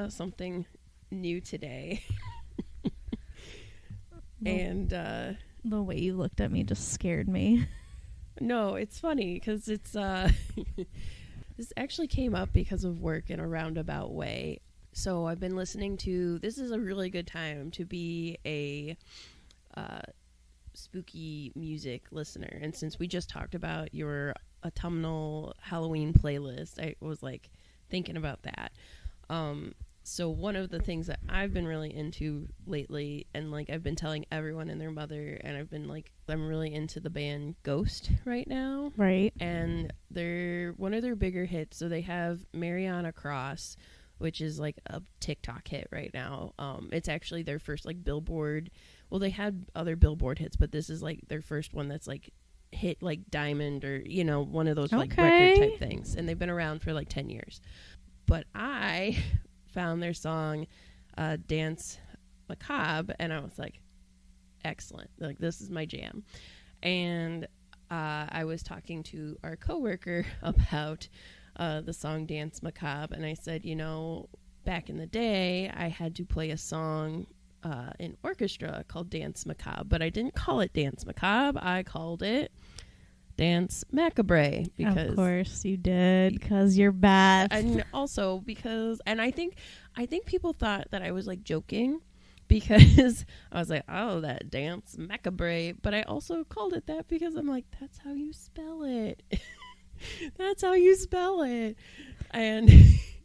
about something new today. And the way you looked at me just scared me. No, it's funny because it's this actually came up because of work in a roundabout way. So I've been listening to, this is a really good time to be a spooky music listener. And since we just talked about your autumnal Halloween playlist, I was like thinking about that. So one of the things that I've been really into lately, and like I've been telling everyone and their mother, and I've been like, I'm really into the band Ghost right now. Right. And they're one of their bigger hits. So they have Mariana Cross, which is like a TikTok hit right now. It's actually their first like Billboard. Well, they had other Billboard hits, but this is like their first one that's like hit like diamond or, you know, one of those like record type things. And they've been around for like 10 years. But I found their song Dance Macabre, and I was like, excellent, like this is my jam. And I was talking to our coworker about the song Dance Macabre, and I said, you know, back in the day I had to play a song in orchestra called Dance Macabre, but I didn't call it Dance Macabre, I called it Dance Macabre, because of course you did, because you're bad. And also because, and I think people thought that I was like joking, because I was like, oh, that Dance Macabre, but I also called it that because I'm like, that's how you spell it. That's how you spell it. And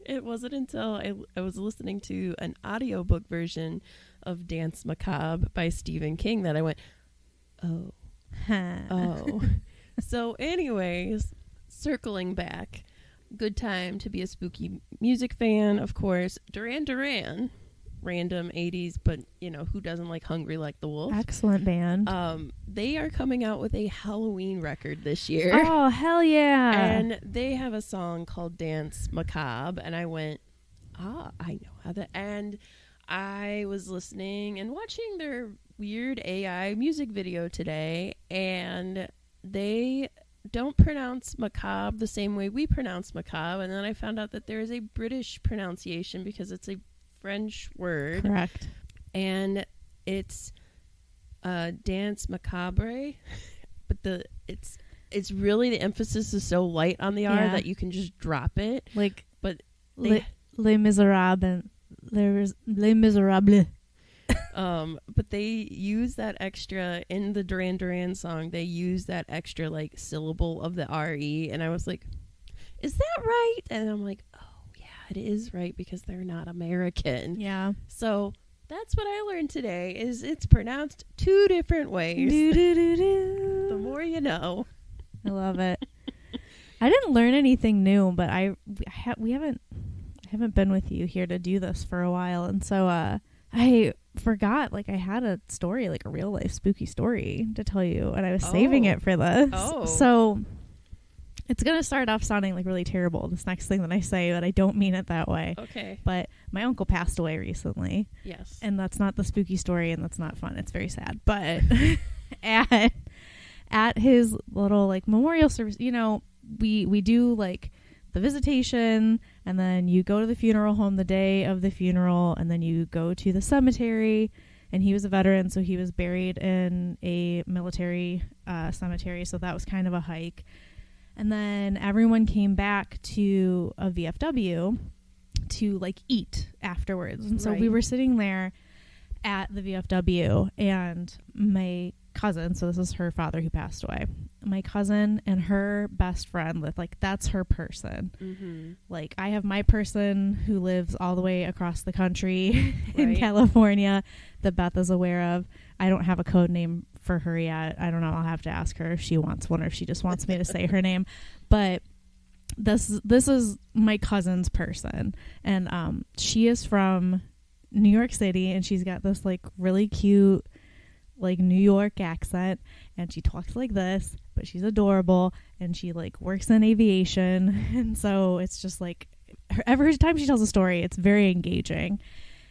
it wasn't until I was listening to an audiobook version of Dance Macabre by Stephen King that I went, oh. So anyways, circling back, good time to be a spooky music fan, of course. Duran Duran, random 80s, but you know, who doesn't like Hungry Like the Wolf? Excellent band. They are coming out with a Halloween record this year. Oh, hell yeah. And they have a song called Dance Macabre, and I went, I know how that. And I was listening and watching their weird AI music video today, and they don't pronounce macabre the same way we pronounce macabre. And then I found out that there is a British pronunciation because it's a French word. Correct. And it's Dance Macabre, but it's really, the emphasis is so light on the R that you can just drop it. Like, but Les Miserables. Les Miserables. But they use that extra in the Duran Duran song. They use that extra like syllable of the RE, and I was like, "Is that right?" And I'm like, "Oh yeah, it is right because they're not American." Yeah. So that's what I learned today. Is it's pronounced two different ways. The more you know. I love it. I didn't learn anything new, but I haven't been with you here to do this for a while, and so I forgot, like, I had a story, like a real life spooky story to tell you, and I was saving it for this. So it's going to start off sounding like really terrible, this next thing that I say, but I don't mean it that way. Okay. But my uncle passed away recently. Yes. And that's not the spooky story, and that's not fun. It's very sad. But at his little, like, memorial service, you know, we do, like, the visitation, and then you go to the funeral home the day of the funeral, and then you go to the cemetery. And he was a veteran, so he was buried in a military cemetery, so that was kind of a hike. And then everyone came back to a VFW to, like, eat afterwards. And so we were sitting there at the VFW, and my cousin, so this is her father who passed away, my cousin and her best friend, like, that's her person. Mm-hmm. Like, I have my person who lives all the way across the country in California that Beth is aware of. I don't have a code name for her yet. I don't know. I'll have to ask her if she wants one or if she just wants me to say her name. But this is my cousin's person, and she is from New York City, and she's got this, like, really cute, like, New York accent, and she talks like this, but she's adorable, and she, like, works in aviation, and so it's just, like, every time she tells a story, it's very engaging.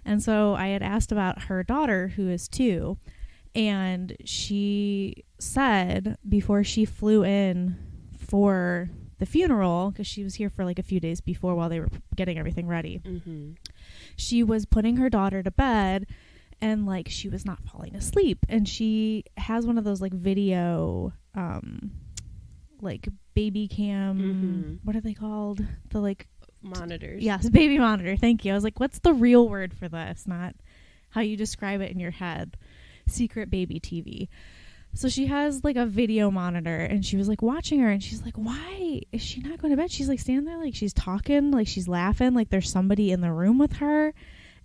And so I had asked about her daughter, who is 2, and she said before she flew in for the funeral, because she was here for, like, a few days before while they were getting everything ready, she was putting her daughter to bed, and like she was not falling asleep, and she has one of those like video like baby cam, what are they called, the like monitors. Yes, baby monitor, thank you. I was like, what's the real word for this, not how you describe it in your head. Secret baby TV. So she has like a video monitor, and she was like watching her, and she's like, why is she not going to bed? She's like standing there like she's talking, like she's laughing, like there's somebody in the room with her,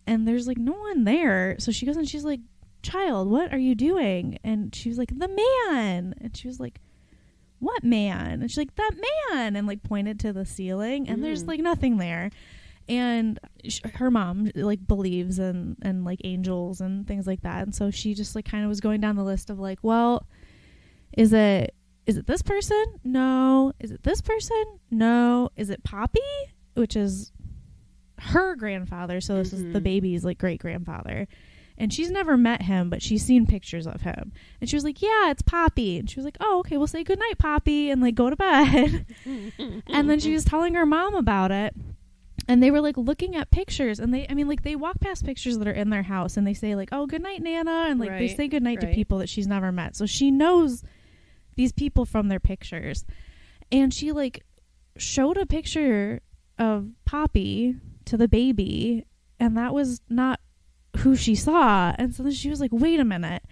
and there's like no one there. So she goes and she's like, child, what are you doing? And she was like, the man. And she was like, what man? And she's like, that man, and like pointed to the ceiling, and there's like nothing there. And her mom like believes in like angels and things like that, and so she just like kind of was going down the list of like, well, is it this person? No. Is it this person? No. Is it Poppy, which is her grandfather? So this is the baby's like great grandfather, and she's never met him, but she's seen pictures of him, and she was like, yeah, it's Poppy. And she was like, oh, okay, we'll say good night, Poppy, and like go to bed. And then she was telling her mom about it. And they were like looking at pictures, and they walk past pictures that are in their house, and they say like, oh, good night, Nana. And like they say good night to people that she's never met. So she knows these people from their pictures. And she like showed a picture of Poppy to the baby, and that was not who she saw. And so then she was like, wait a minute.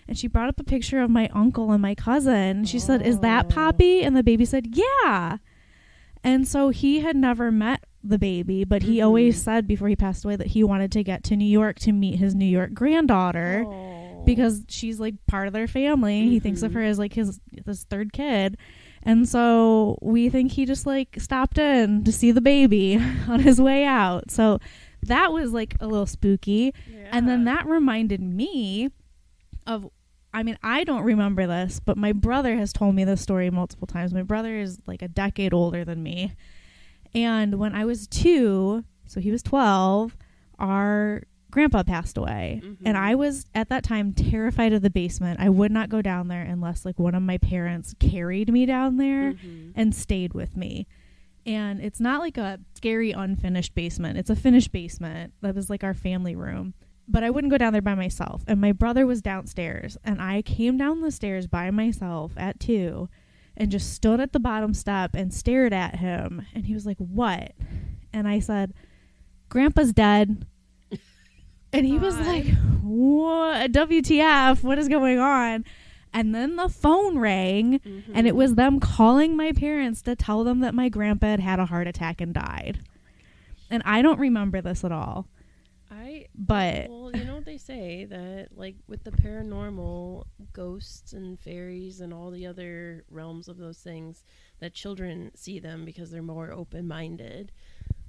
And she brought up a picture of my uncle and my cousin. And she said, is that Poppy? And the baby said, yeah. And so he had never met the baby, but he always said before he passed away that he wanted to get to New York to meet his New York granddaughter because she's like part of their family. He thinks of her as like his third kid. And so we think he just like stopped in to see the baby on his way out. So that was like a little spooky. Yeah. And then that reminded me of, I mean, I don't remember this, but my brother has told me this story multiple times. My brother is like a decade older than me. And when I was 2, so he was 12, our grandpa passed away. And I was, at that time, terrified of the basement. I would not go down there unless, like, one of my parents carried me down there and stayed with me. And it's not like a scary, unfinished basement. It's a finished basement. That was, like, our family room. But I wouldn't go down there by myself. And my brother was downstairs. And I came down the stairs by myself at 2 and just stood at the bottom step and stared at him. And he was like, what? And I said, Grandpa's dead. And he was like, what? WTF? What is going on? And then the phone rang, and it was them calling my parents to tell them that my grandpa had had a heart attack and died. And I don't remember this at all. Well, you know what they say, that like with the paranormal, ghosts and fairies and all the other realms of those things, that children see them because they're more open-minded.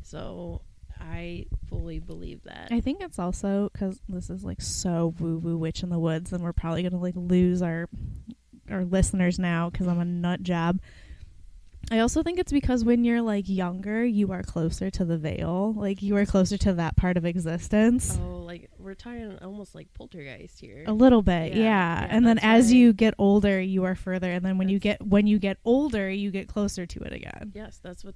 So I fully believe that. I think it's also because this is like so woo-woo witch in the woods, and we're probably going to like lose our listeners now because I'm a nut job. I also think it's because when you're like younger, you are closer to the veil. Like you are closer to that part of existence. Oh, like we're talking almost like poltergeist here. A little bit, yeah. And then as you get older, you are further. And then when you get older, you get closer to it again. Yes, that's what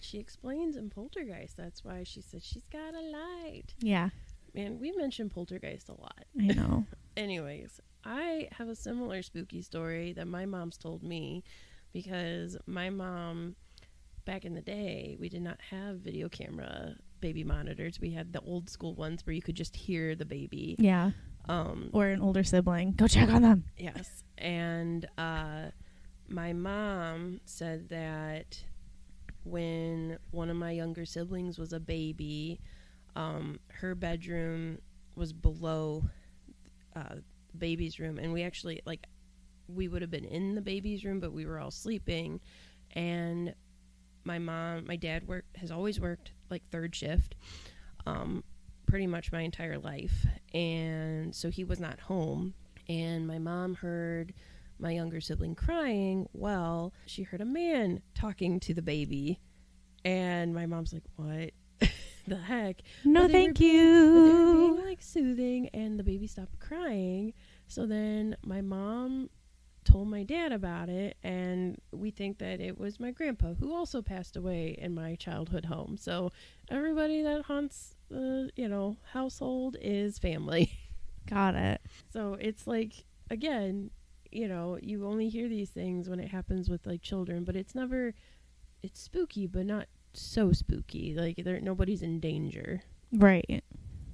she explains in Poltergeist. That's why she said she's got a light. Yeah. Man, we mention Poltergeist a lot. I know. Anyways, I have a similar spooky story that my mom's told me. Because my mom, back in the day, we did not have video camera baby monitors. We had the old school ones where you could just hear the baby. Yeah. Or an older sibling. Go check on them. Yes. And my mom said that when one of my younger siblings was a baby, her bedroom was below the baby's room. And we actually, like, we would have been in the baby's room, but we were all sleeping. And my dad has always worked like third shift, pretty much my entire life. And so he was not home. And my mom heard my younger sibling crying. Well, she heard a man talking to the baby. And my mom's like, what the heck? No, thank you. They were being like soothing, and the baby stopped crying. So then my mom told my dad about it, and we think that it was my grandpa, who also passed away in my childhood home. So everybody that haunts the, household is family. Got it. So it's like, again, you only hear these things when it happens with like children, but it's spooky, but not so spooky. Like nobody's in danger. Right.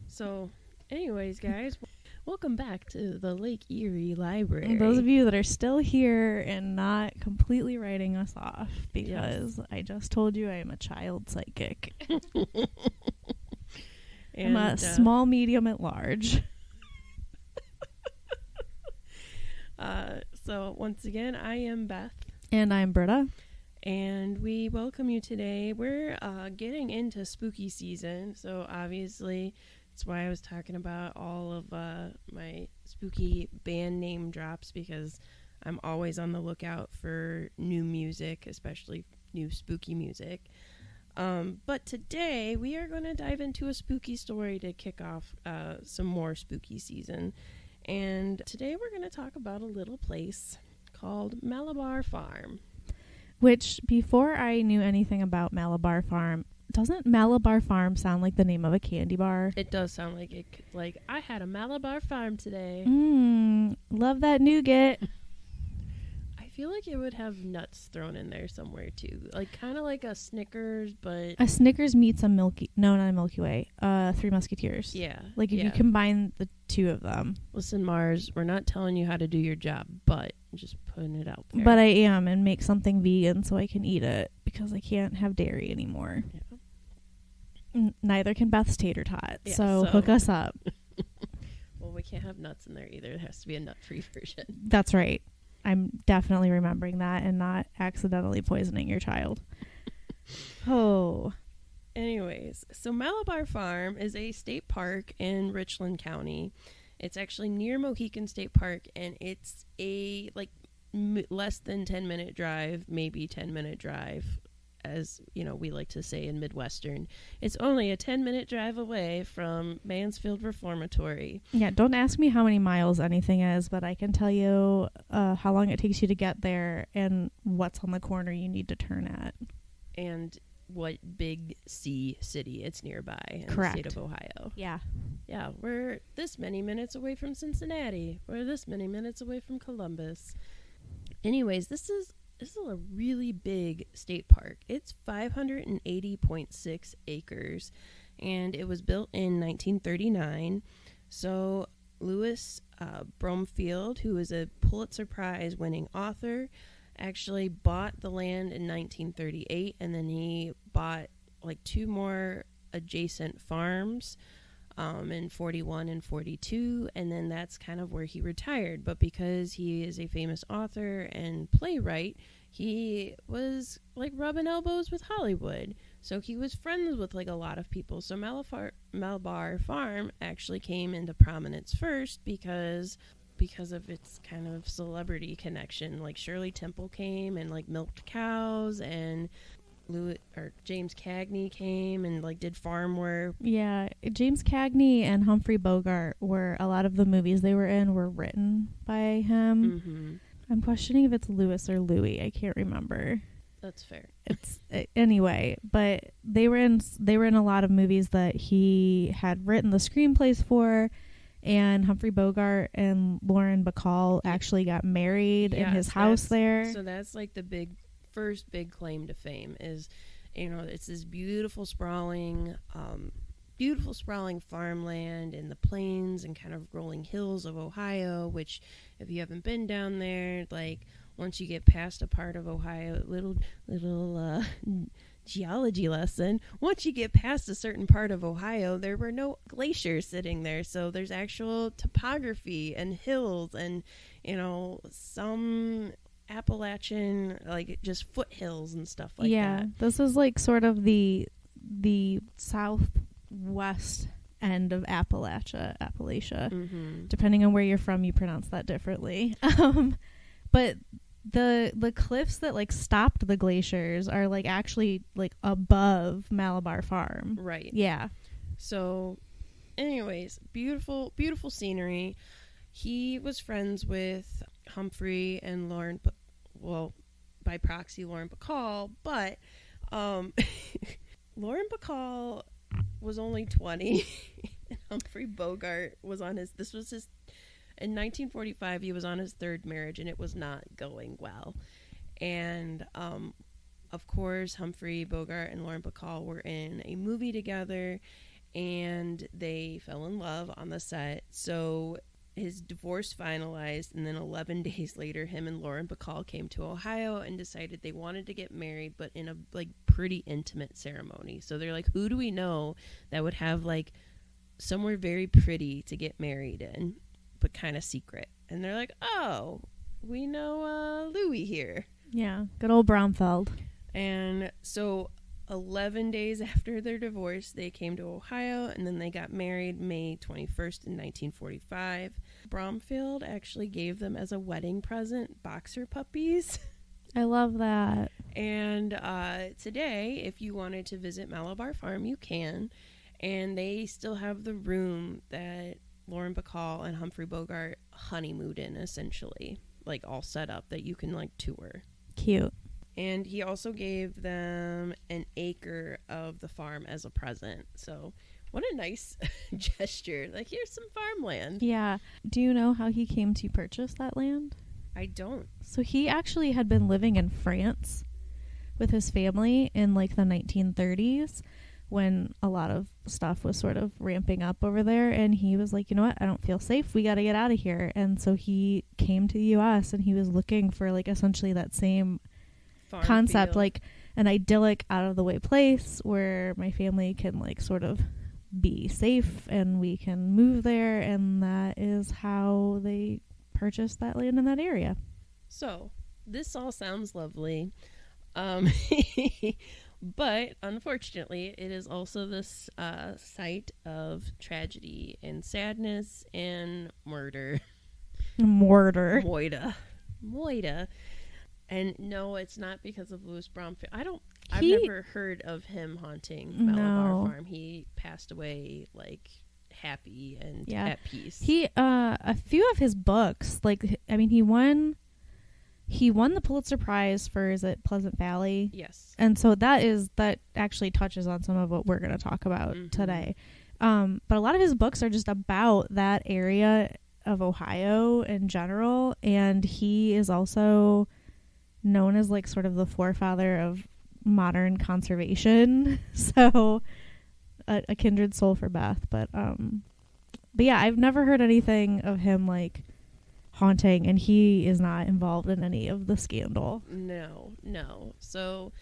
So anyways, guys, welcome back to the Lake Erie Library. Those of you that are still here and not completely writing us off, because I just told you I am a child psychic. I'm a small, medium, at large. So once again, I am Beth. And I'm Britta. And we welcome you today. We're getting into spooky season, so obviously that's why I was talking about all of my spooky band name drops, because I'm always on the lookout for new music, especially new spooky music. But today we are going to dive into a spooky story to kick off some more spooky season. And today we're going to talk about a little place called Malabar Farm. Which, before I knew anything about Malabar Farm, doesn't Malabar Farm sound like the name of a candy bar? It does sound like it. Like, I had a Malabar Farm today. Love that nougat. I feel like it would have nuts thrown in there somewhere too, like kind of like a Snickers, but a Snickers meets a Milky. No, not a Milky Way. Three Musketeers. Yeah. Like if you combine the two of them. Listen, Mars, we're not telling you how to do your job, but just putting it out there. But I am, and make something vegan so I can eat it, because I can't have dairy anymore. Yeah. Neither can Beth's tater tot. Yeah, so hook us up. Well, we can't have nuts in there either. There has to be a nut-free version. That's right. I'm definitely remembering that and not accidentally poisoning your child. Oh. Anyways, so Malabar Farm is a state park in Richland County. It's actually near Mohican State Park, and it's a less than 10-minute drive, maybe 10-minute drive, as we like to say in Midwestern. It's only a 10-minute drive away from Mansfield Reformatory. Yeah, don't ask me how many miles anything is, but I can tell you how long it takes you to get there and what's on the corner you need to turn at. And what big C city it's nearby in Correct. The state of Ohio. Yeah. Yeah, we're this many minutes away from Cincinnati. We're this many minutes away from Columbus. Anyways, this is a really big state park. It's 580.6 acres, and it was built in 1939. So Louis Bromfield, who is a Pulitzer Prize winning author, actually bought the land in 1938, and then he bought like two more adjacent farms in 41 and 42, and then that's kind of where he retired. But because he is a famous author and playwright, he was like rubbing elbows with Hollywood, so he was friends with like a lot of people. So Malabar Farm actually came into prominence first because of its kind of celebrity connection. Like Shirley Temple came and like milked cows, and James Cagney came and like did farm work. Yeah, James Cagney and Humphrey Bogart were, a lot of the movies they were in were written by him. Mm-hmm. I'm questioning if it's Louis or Louis. I can't remember. That's fair. It's anyway, but they were in a lot of movies that he had written the screenplays for. And Humphrey Bogart and Lauren Bacall actually got married in his house there. So that's like the first big claim to fame is, it's this beautiful sprawling farmland in the plains and kind of rolling hills of Ohio, which if you haven't been down there, like once you get past a part of Ohio, little geology lesson, once you get past a certain part of Ohio, there were no glaciers sitting there, so there's actual topography and hills and some Appalachian, like just foothills and stuff like that. Yeah, this is like sort of the southwest end of Appalachia. Mm-hmm. Depending on where you're from, you pronounce that differently. But the cliffs that like stopped the glaciers are like actually like above Malabar Farm. Right. Yeah. So anyways, beautiful scenery. He was friends with Humphrey and Lauren, well, by proxy, Lauren Bacall, but Lauren Bacall was only 20. And Humphrey Bogart was on his, in 1945, he was on his third marriage, and it was not going well. And, of course, Humphrey Bogart and Lauren Bacall were in a movie together, and they fell in love on the set. So his divorce finalized, and then 11 days later, him and Lauren Bacall came to Ohio and decided they wanted to get married, but in a pretty intimate ceremony. So they're like, who do we know that would have somewhere very pretty to get married in, but kind of secret? And they're like, oh, we know Louis here. Yeah, good old Bromfeld. And so 11 days after their divorce, they came to Ohio, and then they got married May 21st in 1945. Bromfield actually gave them as a wedding present boxer puppies. I love that. And today, if you wanted to visit Malabar Farm, you can. And they still have the room that Lauren Bacall and Humphrey Bogart honeymooned in, essentially. All set up that you can, tour. Cute. And he also gave them an acre of the farm as a present. So what a nice gesture. Here's some farmland. Yeah. Do you know how he came to purchase that land? I don't. So he actually had been living in France with his family in the 1930s when a lot of stuff was sort of ramping up over there. And he was like, you know what? I don't feel safe. We got to get out of here. And so he came to the U.S. and he was looking for essentially that same farm concept, field. An idyllic, out of the way place where my family can sort of be safe and we can move there. And that is how they purchased that land in that area. So this all sounds lovely. But unfortunately, it is also this site of tragedy and sadness and murder. Moida. And no, it's not because of Louis Bromfield. I've never heard of him haunting Malabar Farm. He passed away happy and at peace. He a few of his books, he won the Pulitzer Prize for, is it Pleasant Valley? Yes. And so that actually touches on some of what we're going to talk about today. But a lot of his books are just about that area of Ohio in general. And he is also known as sort of the forefather of modern conservation. So a kindred soul for Beth. But yeah, I've never heard anything of him haunting, and he is not involved in any of the scandal. No. So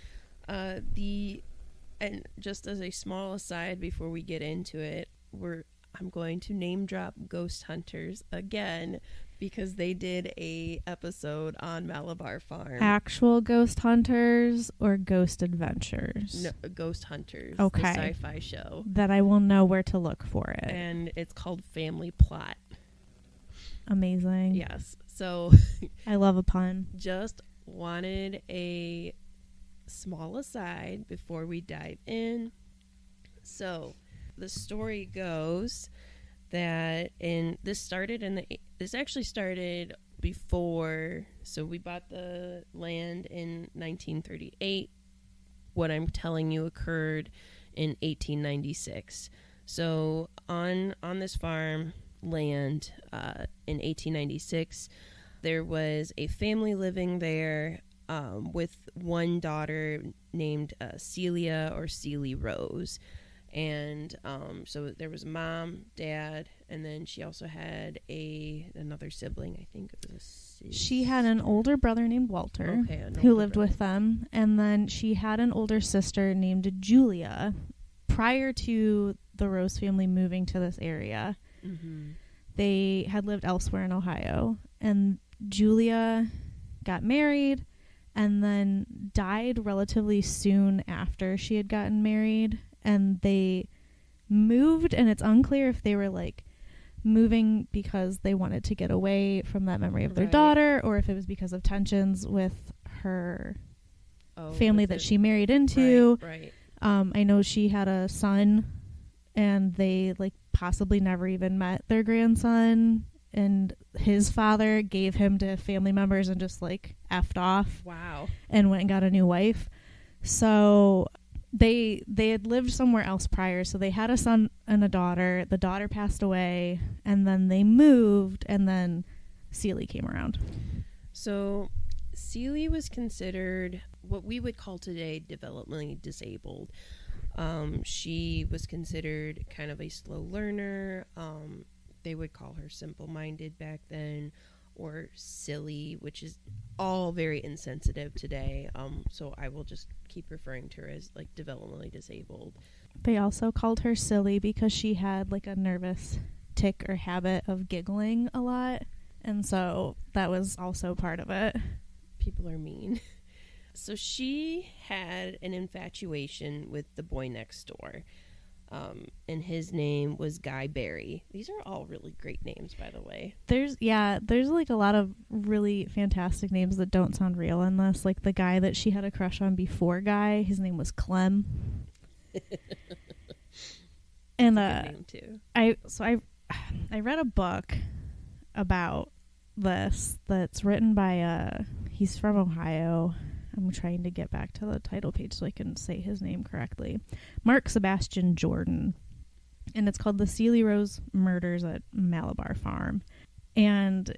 and just as a small aside before we get into it, I'm going to name drop Ghost Hunters again because they did a episode on Malabar Farm. Actual Ghost Hunters or Ghost Adventures? No, Ghost Hunters. Okay. The sci-fi show. That I will know where to look for it. And it's called Family Plot. Amazing. Yes. So I love a pun. Just wanted a small aside before we dive in. So the story goes that this actually started before. So we bought the land in 1938. What I'm telling you occurred in 1896. So on this farm land in 1896, there was a family living there with one daughter named Ceely Rose. And so there was a mom, dad, and then she also had another sibling. I think it was she had an older brother named Walter, who lived with them, and then she had an older sister named Julia. Prior to the Rose family moving to this area, they had lived elsewhere in Ohio, and Julia got married and then died relatively soon after she had gotten married. And they moved, and it's unclear if they were moving because they wanted to get away from that memory of their daughter, or if it was because of tensions with her family that she married into. Right. I know she had a son, and they possibly never even met their grandson. and his father gave him to family members and just like effed off. Wow. And went and got a new wife. So they had lived somewhere else prior, so they had a son and a daughter. The daughter passed away, and then they moved, and then Ceely came around. So Ceely was considered what we would call today developmentally disabled. She was considered kind of a slow learner. They would call her simple-minded back then, or silly, which is all very insensitive today. So I will just keep referring to her as like developmentally disabled. They also called her silly because she had like a nervous tick or habit of giggling a lot. And so that was also part of it. People are mean. So she had an infatuation with the boy next door. And his name was Guy Barry. These are all really great names, by the way. There's like a lot of really fantastic names that don't sound real in this. Like the guy that she had a crush on before Guy, his name was Clem. And That's a good name too. I read a book about this that's written by he's from Ohio. I'm trying to get back to the title page so I can say his name correctly. Mark Sebastian Jordan. And it's called The Ceely Rose Murders at Malabar Farm. And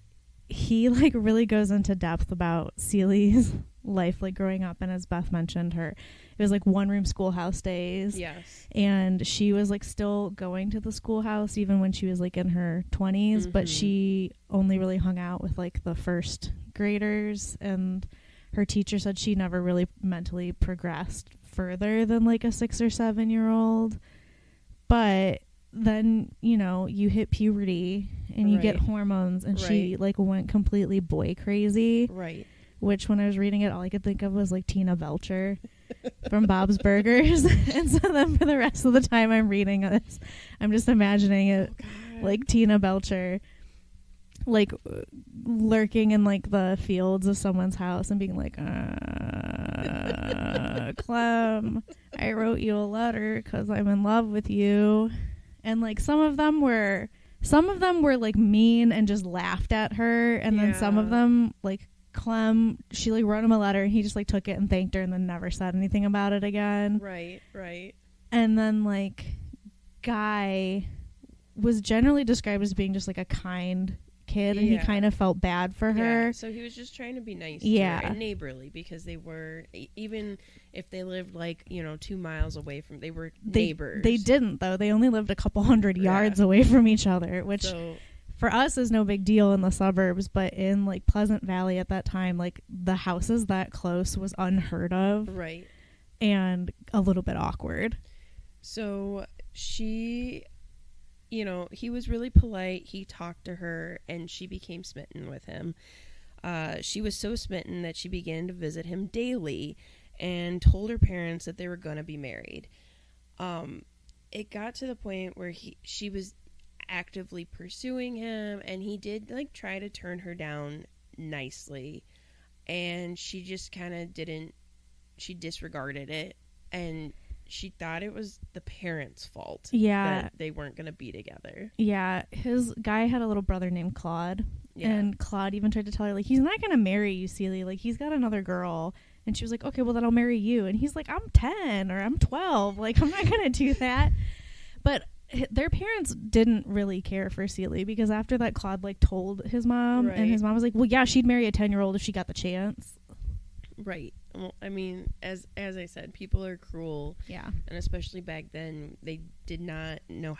he like really goes into depth about Ceely's life, like growing up. And as Beth mentioned, it was like one room schoolhouse days. Yes. And she was like still going to the schoolhouse even when she was like in her 20s. Mm-hmm. But she only really hung out with like the first graders, and her teacher said she never really mentally progressed further than like a 6 or 7 year old. But then, you know, you hit puberty and you get hormones, and she like went completely boy crazy. Right. Which when I was reading it, all I could think of was like Tina Belcher from Bob's Burgers. And so then for the rest of the time I'm reading this, I'm just imagining it like Tina Belcher like lurking in like the fields of someone's house and being like, Clem, I wrote you a letter because I'm in love with you. And like some of them were like mean and just laughed at her, and then some of them, like Clem, she like wrote him a letter and he just like took it and thanked her and then never said anything about it again. Right. And then like Guy was generally described as being just like a kind kid, and he kind of felt bad for her. So he was just trying to be nice to her and neighborly, because they were, even if they lived like, 2 miles away from, they were neighbors. They didn't though. They only lived a couple hundred yards away from each other, which for us is no big deal in the suburbs, but in like Pleasant Valley at that time, like the houses that close was unheard of. Right. And a little bit awkward. So she, he was really polite. He talked to her and she became smitten with him. She was so smitten that she began to visit him daily and told her parents that they were going to be married. It got to the point where she was actively pursuing him, and he did like try to turn her down nicely, and she just kind of she disregarded it, and she thought it was the parents' fault that they weren't going to be together. Yeah, his guy had a little brother named Claude, and Claude even tried to tell her, like, he's not going to marry you, Ceely. Like, he's got another girl. And she was like, okay, well, then I'll marry you. And he's like, I'm 10 or I'm 12. Like, I'm not going to do that. But their parents didn't really care for Ceely, because after that, Claude, like, told his mom. And his mom was like, well, yeah, she'd marry a 10-year-old if she got the chance. Right. Well, I mean, as I said, people are cruel. Yeah. And especially back then, they did not know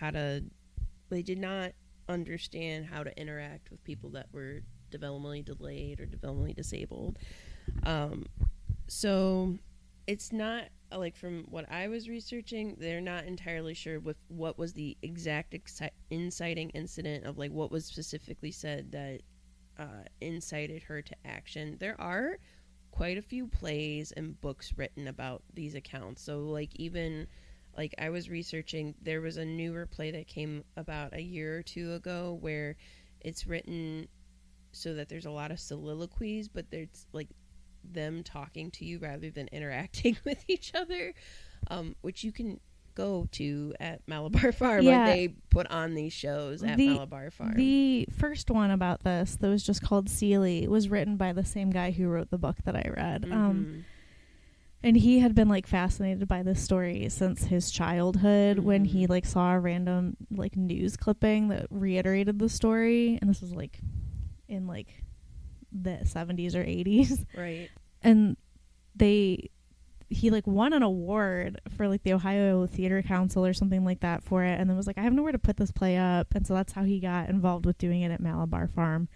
they did not understand how to interact with people that were developmentally delayed or developmentally disabled. So it's not, like, from what I was researching, they're not entirely sure with what was the exact inciting incident of, like, what was specifically said that incited her to action. There are quite a few plays and books written about these accounts. So, like, even, like, I was researching, there was a newer play that came about a year or two ago where it's written so that there's a lot of soliloquies, but there's, like, them talking to you rather than interacting with each other, which you can go to at Malabar Farm. Yeah. Like, they put on these shows at Malabar Farm. The first one about this that was just called Ceely was written by the same guy who wrote the book that I read. Mm-hmm. And he had been like fascinated by this story since his childhood, when he like saw a random like news clipping that reiterated the story. And this was like in like the 70s or 80s. Right. And he like won an award for like the Ohio Theater Council or something like that for it, and then was like, I have nowhere to put this play up. And so that's how he got involved with doing it at Malabar Farm,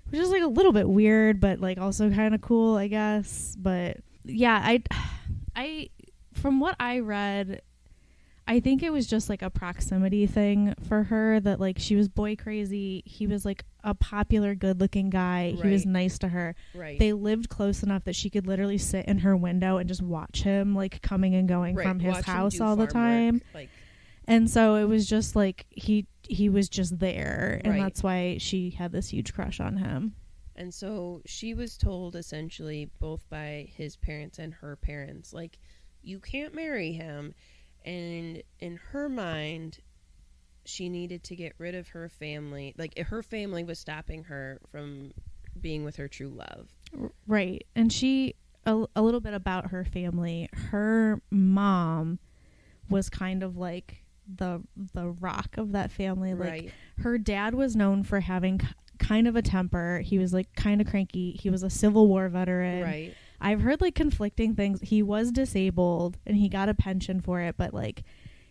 which is like a little bit weird, but like also kind of cool, I guess. But yeah, I from what I read, I think it was just like a proximity thing for her, that like she was boy crazy. He was like a popular, good looking guy. Right. He was nice to her. Right. They lived close enough that she could literally sit in her window and just watch him like coming and going from his house all the time. Like, and so it was just like he was just there, and right. that's why she had this huge crush on him. And so she was told essentially both by his parents and her parents, like, you can't marry him. And in her mind, she needed to get rid of her family. Like, her family was stopping her from being with her true love. Right. And she, a little bit about her family, her mom was kind of like the rock of that family. Like, right. Her dad was known for having kind of a temper. He was like kind of cranky. He was a Civil War veteran. Right. I've heard like conflicting things. He was disabled and he got a pension for it, but like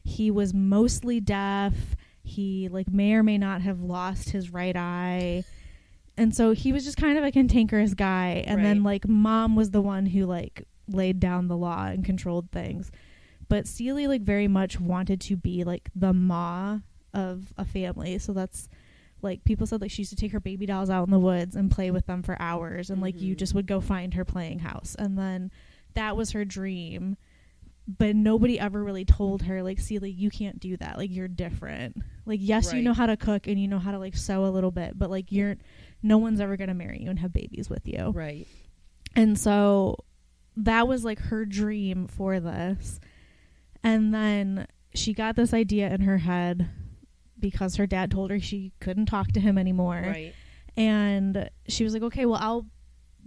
he was mostly deaf. He like may or may not have lost his right eye. And so he was just kind of a cantankerous guy. And then like mom was the one who like laid down the law and controlled things. But Ceely like very much wanted to be like the ma of a family. So that's like, people said like she used to take her baby dolls out in the woods and play with them for hours, and like you just would go find her playing house, and then that was her dream. But nobody ever really told her, like, Ceely, you can't do that, like, you're different. Like, yes, you know how to cook and you know how to like sew a little bit, but like no one's ever gonna marry you and have babies with you. Right. And so that was like her dream for this. And then she got this idea in her head because her dad told her she couldn't talk to him anymore. Right. And she was like, okay, well,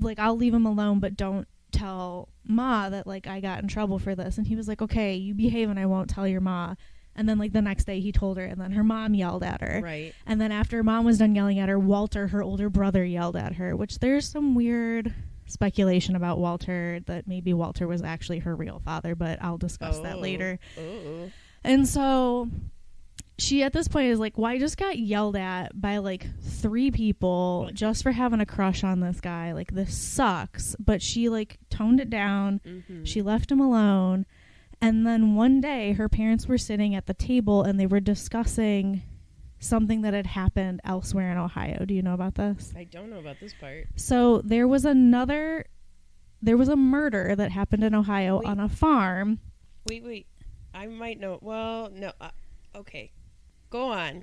I'll leave him alone, but don't tell Ma that like I got in trouble for this. And he was like, okay, you behave and I won't tell your ma. And then like the next day he told her, and then her mom yelled at her. Right. And then after her mom was done yelling at her, Walter, her older brother, yelled at her, which there's some weird speculation about Walter, that maybe Walter was actually her real father, but I'll discuss that later. And so she at this point is like, well, I just got yelled at by like 3 people just for having a crush on this guy. Like, this sucks. But she like toned it down. She left him alone. And then one day her parents were sitting at the table and they were discussing something that had happened elsewhere in Ohio. Do you know about this? I don't know about this part. So there was a murder that happened in Ohio on a farm. Wait. I might know. Well, no. Okay. Go on.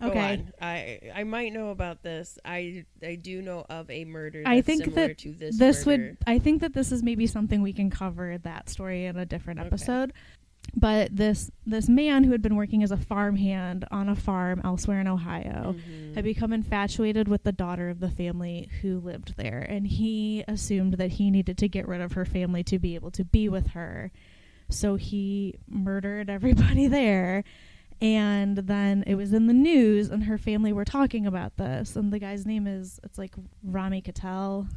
I might know about this. I do know of a murder that's similar to this murder. I think that this is maybe something we can cover that story in a different episode. But this man who had been working as a farmhand on a farm elsewhere in Ohio had become infatuated with the daughter of the family who lived there, and he assumed that he needed to get rid of her family to be able to be with her. So he murdered everybody there. And then it was in the news, and her family were talking about this. And the guy's name it's like Rami Cattell.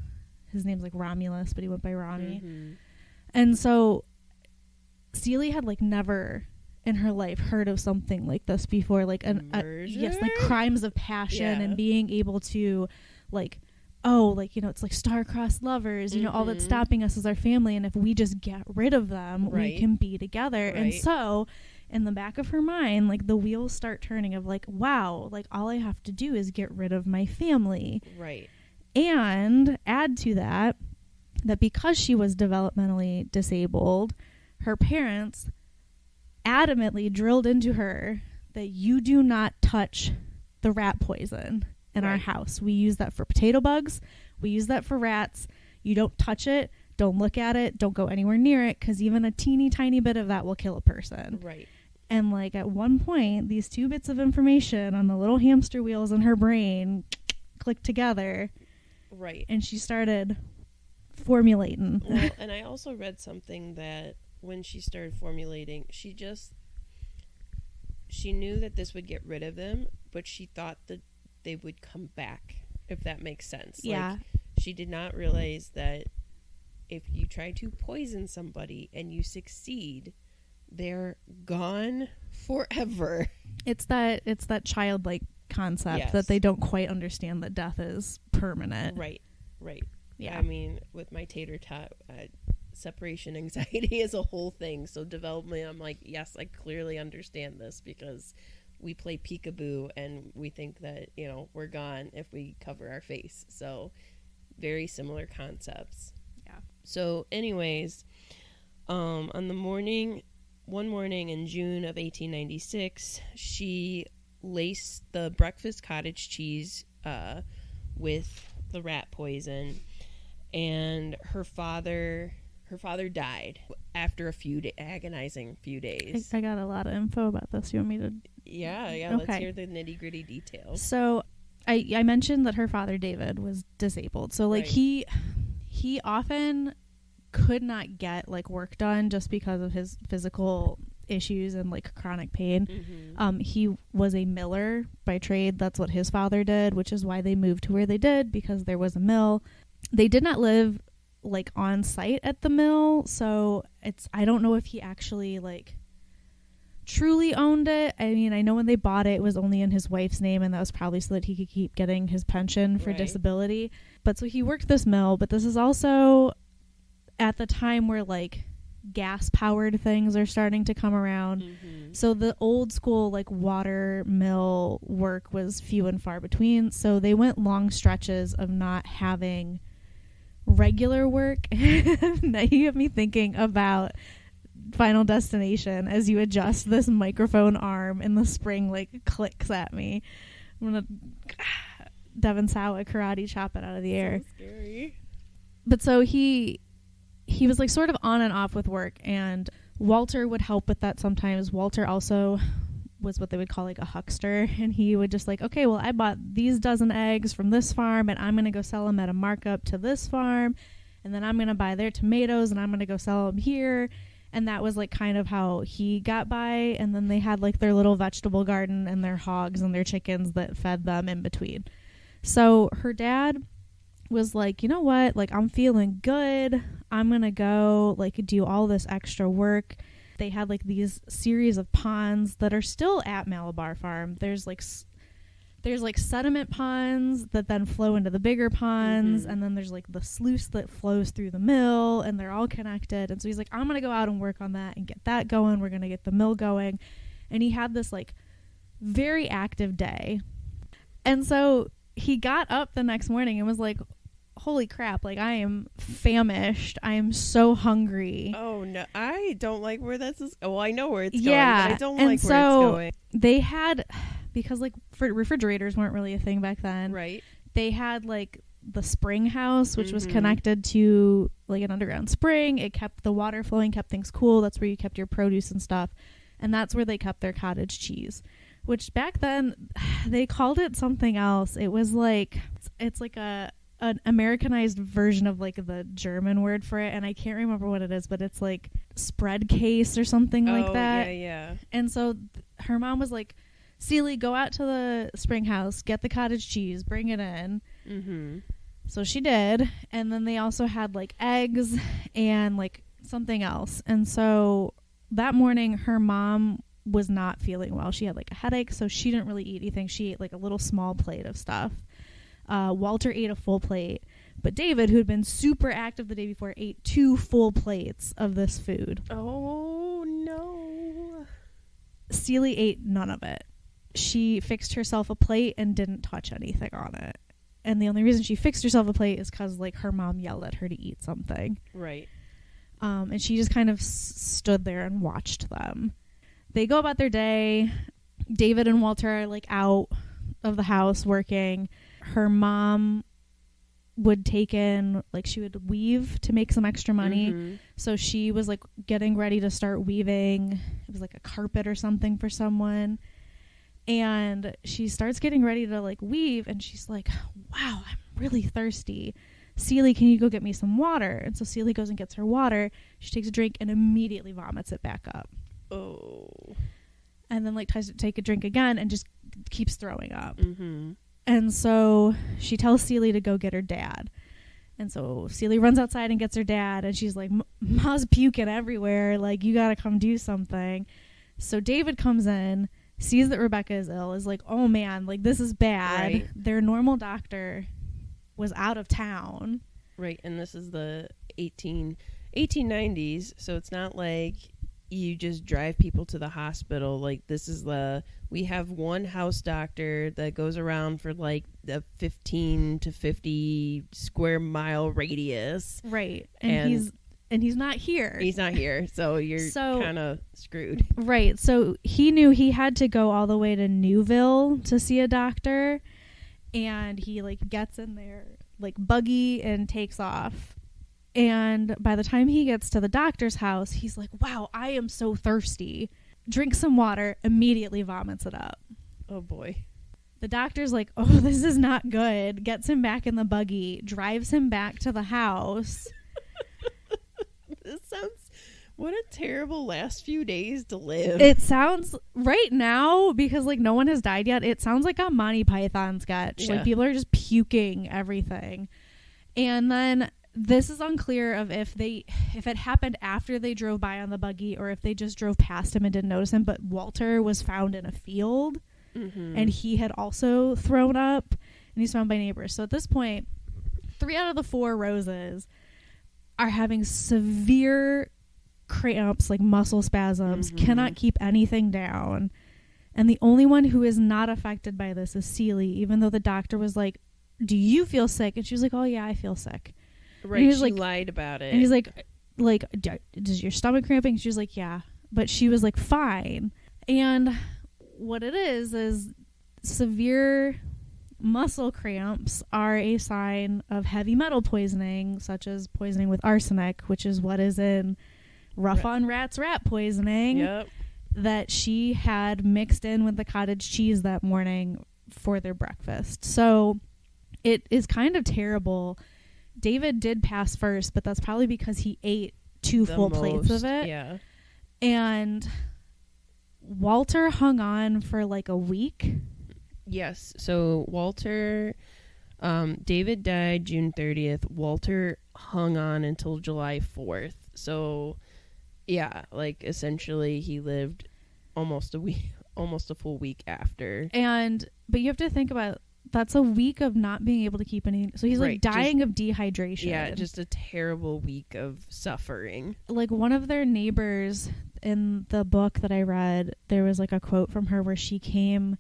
His name's like Romulus, but he went by Rami. And so Ceely had like never in her life heard of something like this before, like like crimes of passion and being able to like, oh, like, you know, it's like star-crossed lovers, you know, all that's stopping us is our family, and if we just get rid of them, we can be together. And so in the back of her mind, like, the wheels start turning of like, wow, like, all I have to do is get rid of my family. Right. And add to that because she was developmentally disabled, her parents adamantly drilled into her that you do not touch the rat poison in our house. We use that for potato bugs. We use that for rats. You don't touch it. Don't look at it. Don't go anywhere near it, because even a teeny tiny bit of that will kill a person. Right. And like at one point, these two bits of information on the little hamster wheels in her brain clicked together. Right. And she started formulating. Well, and I also read something that when she started formulating, she knew that this would get rid of them, but she thought that they would come back, if that makes sense. Yeah. Like, she did not realize that if you try to poison somebody and you succeed, they're gone forever. It's that childlike concept that they don't quite understand that death is permanent. Right. Yeah. I mean, with my tater tot, separation anxiety is a whole thing. So development, I'm like, yes, I clearly understand this because we play peekaboo and we think that, we're gone if we cover our face. So very similar concepts. Yeah. So anyways, on one morning in June of 1896, she laced the breakfast cottage cheese with the rat poison, and her father died after a agonizing few days. I got a lot of info about this. You want me to? Yeah. Okay. Let's hear the nitty gritty details. So, I mentioned that her father David was disabled. So like he often could not get like work done just because of his physical issues and like chronic pain. Mm-hmm. He was a miller by trade. That's what his father did, which is why they moved to where they did, because there was a mill. They did not live like on site at the mill, so I don't know if he actually like truly owned it. I mean, I know when they bought it, it was only in his wife's name, and that was probably so that he could keep getting his pension for disability. But so he worked this mill, but this is also at the time where like gas powered things are starting to come around. Mm-hmm. So the old school like water mill work was few and far between. So they went long stretches of not having regular work. Now you have me thinking about Final Destination as you adjust this microphone arm and the spring like clicks at me. I'm gonna Devin Sawa karate chop it out of the air. So scary. But so he was like sort of on and off with work, and Walter would help with that sometimes. Walter also was what they would call like a huckster, and he would just like, okay, well, I bought these dozen eggs from this farm and I'm going to go sell them at a markup to this farm, and then I'm going to buy their tomatoes and I'm going to go sell them here. And that was like kind of how he got by. And then they had like their little vegetable garden and their hogs and their chickens that fed them in between. So her dad was like, you know what, like I'm feeling good, I'm gonna go like do all this extra work. They had like these series of ponds that are still at Malabar Farm. There's like sediment ponds that then flow into the bigger ponds, and then there's like the sluice that flows through the mill, and they're all connected. And so he's like, I'm gonna go out and work on that and get that going. We're gonna get the mill going. And he had this like very active day. And so he got up the next morning and was like, holy crap, like I am famished. I am so hungry. Oh no, I don't like where this is. Well, I know where it's going, yeah, but I don't and like so where it's going. They had, because like refrigerators weren't really a thing back then. Right. They had like the spring house, which was connected to like an underground spring. It kept the water flowing, kept things cool. That's where you kept your produce and stuff. And that's where they kept their cottage cheese, which back then they called it something else. It was like, it's like an Americanized version of like the German word for it, and I can't remember what it is, but it's like spread case or something like that. Yeah. And so her mom was like, Ceely, go out to the spring house, get the cottage cheese, bring it in. Mm-hmm. So she did, and then they also had like eggs and like something else. And so that morning her mom was not feeling well. She had like a headache, so she didn't really eat anything. She ate like a little small plate of stuff. Walter ate a full plate, but David, who had been super active the day before, ate 2 full plates of this food. Oh no. Ceely ate none of it. She fixed herself a plate and didn't touch anything on it. And the only reason she fixed herself a plate is because like her mom yelled at her to eat something. Right. And she just kind of stood there and watched them. They go about their day. David and Walter are like out of the house working. Her mom would take in, like, she would weave to make some extra money. Mm-hmm. So she was, like, getting ready to start weaving. It was, like, a carpet or something for someone. And she starts getting ready to, like, weave. And she's like, wow, I'm really thirsty. Ceely, can you go get me some water? And so Ceely goes and gets her water. She takes a drink and immediately vomits it back up. Oh. And then, like, tries to take a drink again and just keeps throwing up. Mm-hmm. And so she tells Ceely to go get her dad. And so Ceely runs outside and gets her dad. And she's like, Ma's puking everywhere. Like, you got to come do something. So David comes in, sees that Rebecca is ill, is like, oh, man, like, this is bad. Right. Their normal doctor was out of town. Right. And this is the 1890s. So it's not like you just drive people to the hospital. Like, this is we have one house doctor that goes around for like the 15 to 50 square mile radius. Right. And he's not here. He's not here. So you're kind of screwed. Right. So he knew he had to go all the way to Newville to see a doctor. And he, like, gets in their, like, buggy and takes off. And by the time he gets to the doctor's house, he's like, wow, I am so thirsty. Drinks some water, immediately vomits it up. Oh, boy. The doctor's like, oh, this is not good. Gets him back in the buggy, drives him back to the house. This sounds... What a terrible last few days to live. It sounds, right now, because, like, no one has died yet, it sounds like a Monty Python sketch. Yeah. Like, people are just puking everything. And then this is unclear of if it happened after they drove by on the buggy or if they just drove past him and didn't notice him. But Walter was found in a field, and he had also thrown up, and he's found by neighbors. So at this point, 3 out of the 4 Roses are having severe cramps, like muscle spasms, cannot keep anything down. And the only one who is not affected by this is Ceely, even though the doctor was like, do you feel sick? And she was like, oh yeah, I feel sick. Right, she like, lied about it. And he's like, does your stomach cramping? She was like, yeah. But she was like, fine. And what it is severe muscle cramps are a sign of heavy metal poisoning, such as poisoning with arsenic, which is what is in Rough on Rats rat poisoning. Yep. That she had mixed in with the cottage cheese that morning for their breakfast. So it is kind of terrible. David did pass first, but that's probably because he ate 2 full plates of it. Yeah. And Walter hung on for like a week. Yes. So Walter, David died June 30th. Walter hung on until July 4th. So, yeah, like essentially he lived almost a full week after. But you have to think about, that's a week of not being able to keep anything. So he's like dying of dehydration. Yeah, just a terrible week of suffering. Like, one of their neighbors in the book that I read, there was like a quote from her where she came,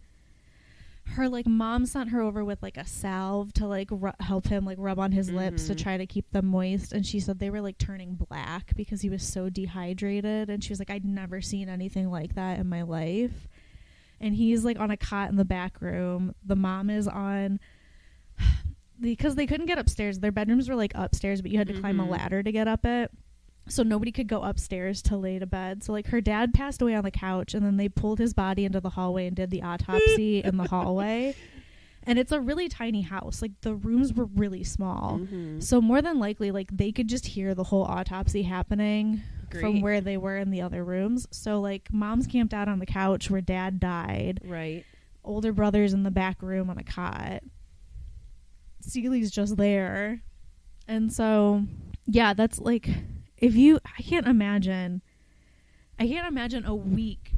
her like mom sent her over with like a salve to like help him like rub on his lips to try to keep them moist. And she said they were like turning black because he was so dehydrated. And she was like, I'd never seen anything like that in my life. And he's like on a cot in the back room. The mom is on, because they couldn't get upstairs. Their bedrooms were like upstairs, but you had to climb a ladder to get up it. So nobody could go upstairs to lay to bed. So like her dad passed away on the couch, and then they pulled his body into the hallway and did the autopsy in the hallway. And it's a really tiny house. Like, the rooms were really small. So more than likely, like, they could just hear the whole autopsy happening from where they were in the other rooms. So, like, mom's camped out on the couch where dad died. Right. Older brother's in the back room on a cot. Ceely's just there. And so, yeah, that's, like, I can't imagine a week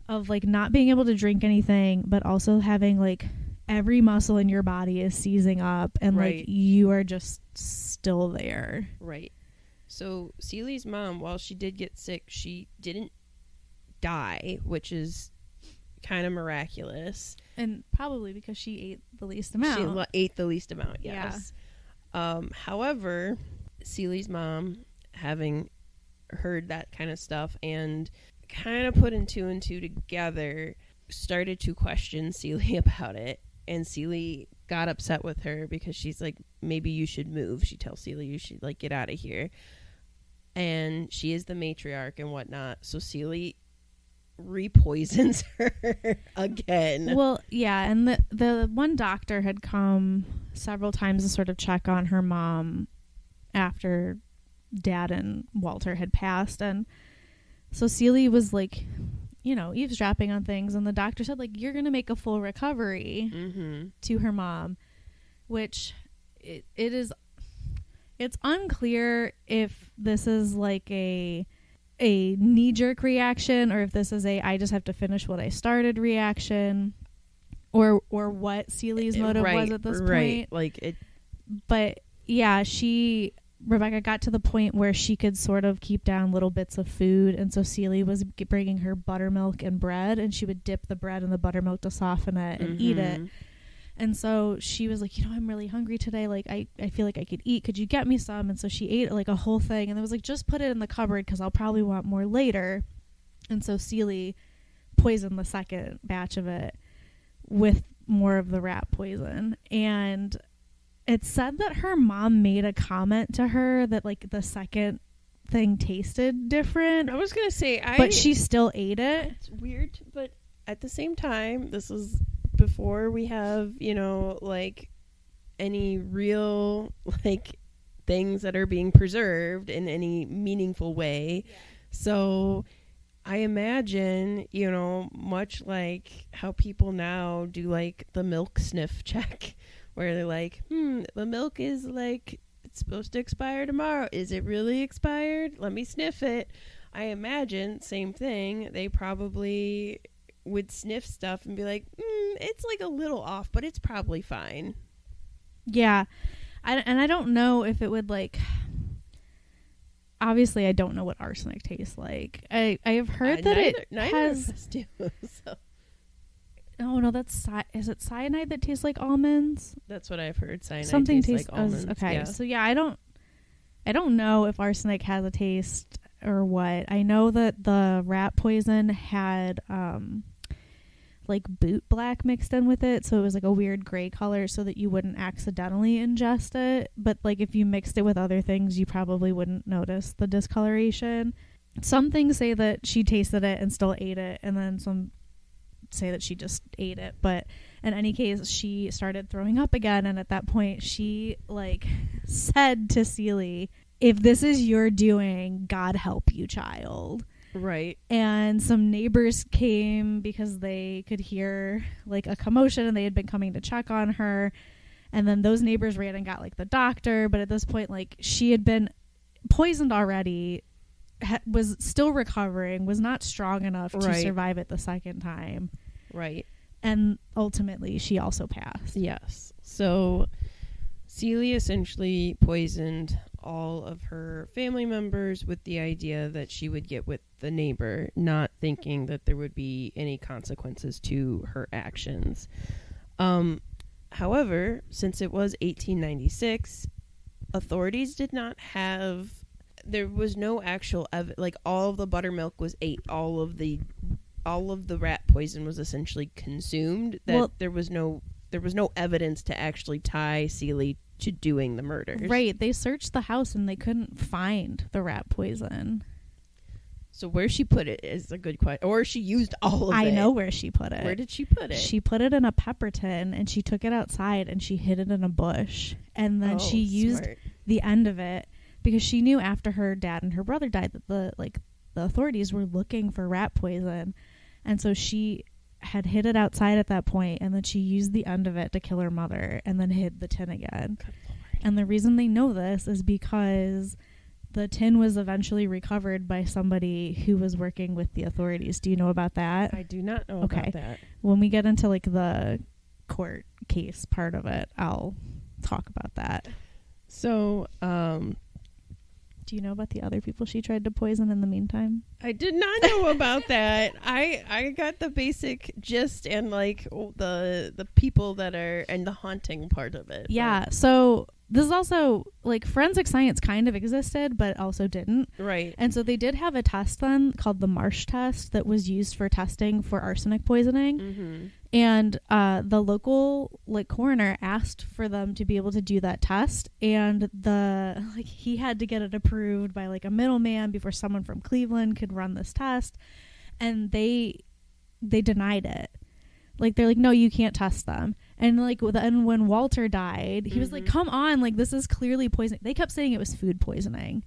of, like, not being able to drink anything, but also having, like, every muscle in your body is seizing up, and like you are just still there. Right. So Ceely's mom, while she did get sick, she didn't die, which is kind of miraculous. And probably because she ate the least amount. She ate the least amount, yes. Yeah. However, Ceely's mom, having heard that kind of stuff and kind of putting 2 and 2 together, started to question Ceely about it. And Ceely got upset with her because she's like, maybe you should move. She tells Ceely, you should like get out of here. And she is the matriarch and whatnot. So Ceely repoisons her again. Well, yeah, and the one doctor had come several times to sort of check on her mom after Dad and Walter had passed, and so Ceely was like, you know, eavesdropping on things, and the doctor said like, you're gonna make a full recovery to her mom, which it's unclear if this is like a knee-jerk reaction or if this is I just have to finish what I started reaction, or what Ceely's motive was at this point. Like it, but yeah, Rebecca got to the point where she could sort of keep down little bits of food, and so Ceely was bringing her buttermilk and bread, and she would dip the bread in the buttermilk to soften it and eat it. And so she was like, you know, I'm really hungry today. Like, I feel like I could eat. Could you get me some? And so she ate like a whole thing. And it was like, just put it in the cupboard because I'll probably want more later. And so Ceely poisoned the second batch of it with more of the rat poison. And it's said that her mom made a comment to her that like the second thing tasted different. I was going to say, but she still ate it. It's weird, but at the same time, this is before we have, you know, like any real like things that are being preserved in any meaningful way. Yeah. So I imagine, you know, much like how people now do like the milk sniff check, where they're like, the milk is like, it's supposed to expire tomorrow. Is it really expired? Let me sniff it. I imagine, same thing. They probably would sniff stuff and be like, it's like a little off, but it's probably fine. Yeah. I don't know if it would like, obviously I don't know what arsenic tastes like. I have heard that neither has, of us do, so. Oh no, is it cyanide that tastes like almonds? That's what I've heard. Cyanide something tastes like almonds. Okay. Yeah. So yeah, I don't know if arsenic has a taste or what. I know that the rat poison had like boot black mixed in with it, so it was like a weird gray color so that you wouldn't accidentally ingest it, but like if you mixed it with other things you probably wouldn't notice the discoloration. Some things say that she tasted it and still ate it, and then some say that she just ate it, but in any case she started throwing up again, and at that point she like said to Ceely, if this is your doing, God help you, child. Right. And some neighbors came because they could hear like a commotion, and they had been coming to check on her. And then those neighbors ran and got like the doctor. But at this point, like she had been poisoned already, was still recovering, was not strong enough to survive it the second time. Right. And ultimately she also passed. Yes. So Ceely essentially poisoned all of her family members with the idea that she would get with the neighbor, not thinking that there would be any consequences to her actions. However, since it was 1896, authorities did not have, there was no actual like all of the buttermilk was ate, all of the rat poison was essentially consumed. There was no evidence to actually tie Ceely to doing the murders. Right. They searched the house and they couldn't find the rat poison. So where she put it is a good question. Or she used all of it. I know where she put it. Where did she put it? She put it in a pepper tin, and she took it outside and she hid it in a bush. And then she used the end of it because she knew after her dad and her brother died that the authorities were looking for rat poison. And so she had hid it outside at that point, and then she used the end of it to kill her mother and then hid the tin again. And the reason they know this is because the tin was eventually recovered by somebody who was working with the authorities. Do you know about that? I do not know about that. When we get into like the court case part of it, I'll talk about that. So, do you know about the other people she tried to poison in the meantime? I did not know about that. I got the basic gist and like the people that are and the haunting part of it. Yeah. So this is also, like, forensic science kind of existed, but also didn't. Right. And so they did have a test then called the Marsh test that was used for testing for arsenic poisoning. Mm-hmm. And the local, like, coroner asked for them to be able to do that test. And he had to get it approved by, like, a middleman before someone from Cleveland could run this test. And they denied it. Like, they're like, no, you can't test them. And, like, then when Walter died, he was like, come on, like, this is clearly poisoning. They kept saying it was food poisoning.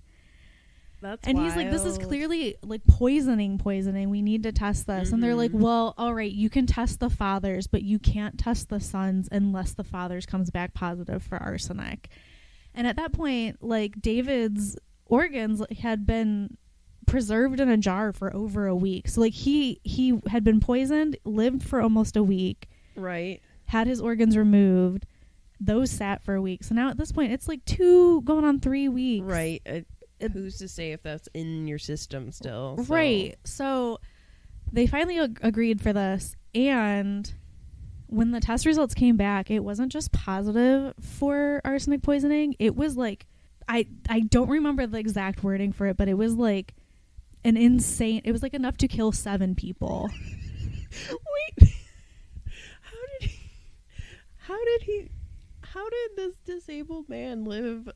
That's and wild. He's like, this is clearly, like, poisoning. We need to test this. Mm-hmm. And they're like, well, all right, you can test the fathers, but you can't test the sons unless the fathers comes back positive for arsenic. And at that point, like, David's organs had been preserved in a jar for over a week. So, like, he had been poisoned, lived for almost a week. Right. Had his organs removed. Those sat for a week. So now at this point, it's like 2 going on 3 weeks. Right. Who's to say if that's in your system still? So. Right. So they finally agreed for this. And when the test results came back, it wasn't just positive for arsenic poisoning. It was like, I don't remember the exact wording for it, but it was like it was like enough to kill 7 people. Wait. How did this disabled man live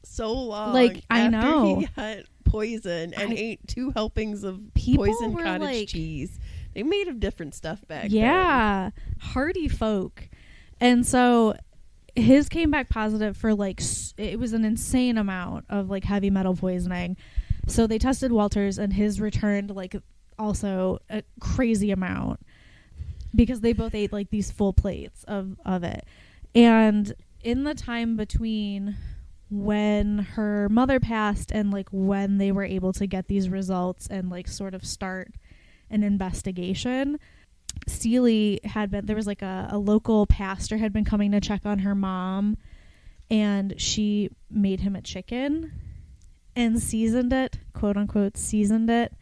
so long? Like, I know. He got poison and ate 2 helpings of poisoned cottage, like, cheese. They made of different stuff back then. Yeah. Hardy folk. And so his came back positive for, like, it was an insane amount of, like, heavy metal poisoning. So they tested Walter's, and his returned, like, also a crazy amount because they both ate, like, these full plates of it. And in the time between when her mother passed and, like, when they were able to get these results and, like, sort of start an investigation, Ceely there was, like, a local pastor had been coming to check on her mom, and she made him a chicken and seasoned it, quote unquote, seasoned it.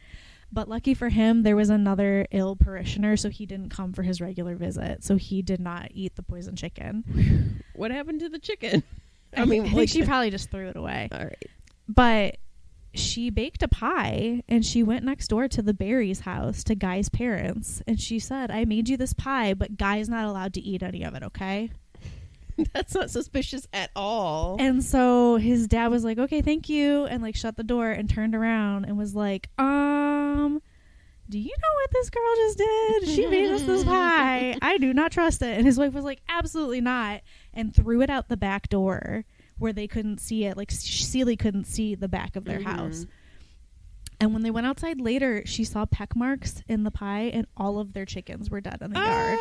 But lucky for him, there was another ill parishioner, so he didn't come for his regular visit. So he did not eat the poisoned chicken. What happened to the chicken? I think she probably just threw it away. All right. But she baked a pie, and she went next door to the Barry's house, to Guy's parents. And she said, I made you this pie, but Guy's not allowed to eat any of it, okay? That's not suspicious at all. And so his dad was like, okay, thank you, and, like, shut the door and turned around and was like, do you know what this girl just did? She made us this pie. I do not trust it. And his wife was like, absolutely not, and threw it out the back door where they couldn't see it. Like, Ceely couldn't see the back of their house. And when they went outside later, she saw peck marks in the pie, and all of their chickens were dead in the yard.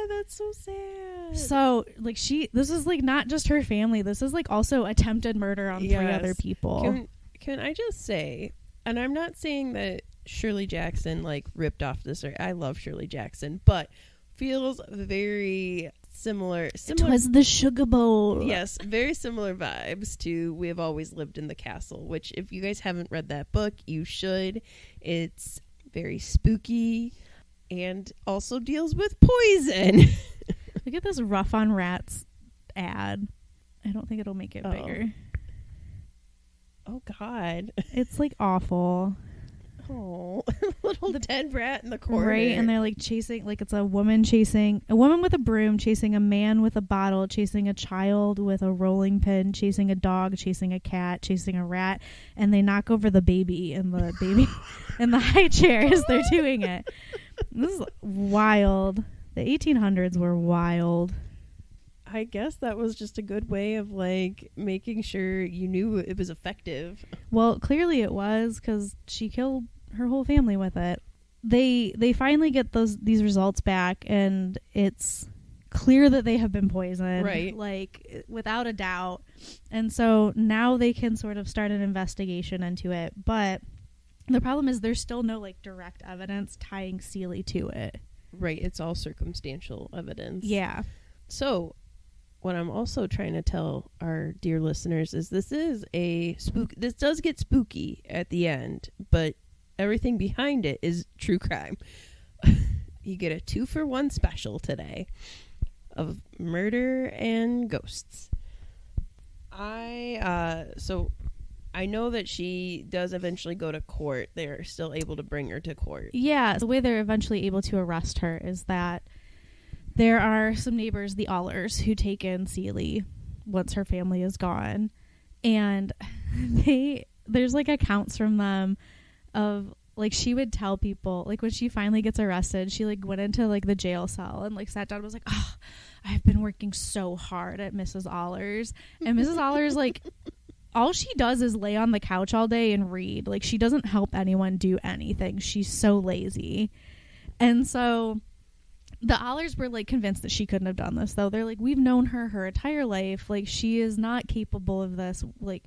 That's so sad. So, like, this is, like, not just her family. This is, like, also attempted murder on 3 other people. Can I just say, and I'm not saying that Shirley Jackson, like, ripped off this, or I love Shirley Jackson, but feels very similar. It was the Sugar Bowl. Yes, very similar vibes to We Have Always Lived in the Castle, which, if you guys haven't read that book, you should. It's very spooky and also deals with poison. Look at this Rough on Rats ad. I don't think it'll make it bigger. Oh, God. It's, like, awful. Oh, little dead rat in the corner. Right, and they're, like, chasing, like, it's a woman with a broom, chasing a man with a bottle, chasing a child with a rolling pin, chasing a dog, chasing a cat, chasing a rat, and they knock over the baby in the high chair as they're doing it. This is wild. The 1800s were wild. I guess that was just a good way of, like, making sure you knew it was effective. Well, clearly it was, because she killed her whole family with it. They finally get these results back, and it's clear that they have been poisoned, right? Like, without a doubt. And so now they can sort of start an investigation into it. But the problem is there's still no, like, direct evidence tying Ceely to it. Right. It's all circumstantial evidence. Yeah. So what I'm also trying to tell our dear listeners is this does get spooky at the end, but everything behind it is true crime. You get a 2-for-1 special today of murder and ghosts. So I know that she does eventually go to court. They're still able to bring her to court. Yeah, the way they're eventually able to arrest her is that there are some neighbors, the Allers, who take in Ceely once her family is gone. And there's like accounts from them of like she would tell people, like when she finally gets arrested, she like went into like the jail cell and like sat down and was like, oh, I've been working so hard at Mrs. Allers. And Mrs. Allers, like, all she does is lay on the couch all day and read. Like, she doesn't help anyone do anything. She's so lazy. And so the Allers were like convinced that she couldn't have done this, though. They're like, we've known her entire life. Like, she is not capable of this. Like,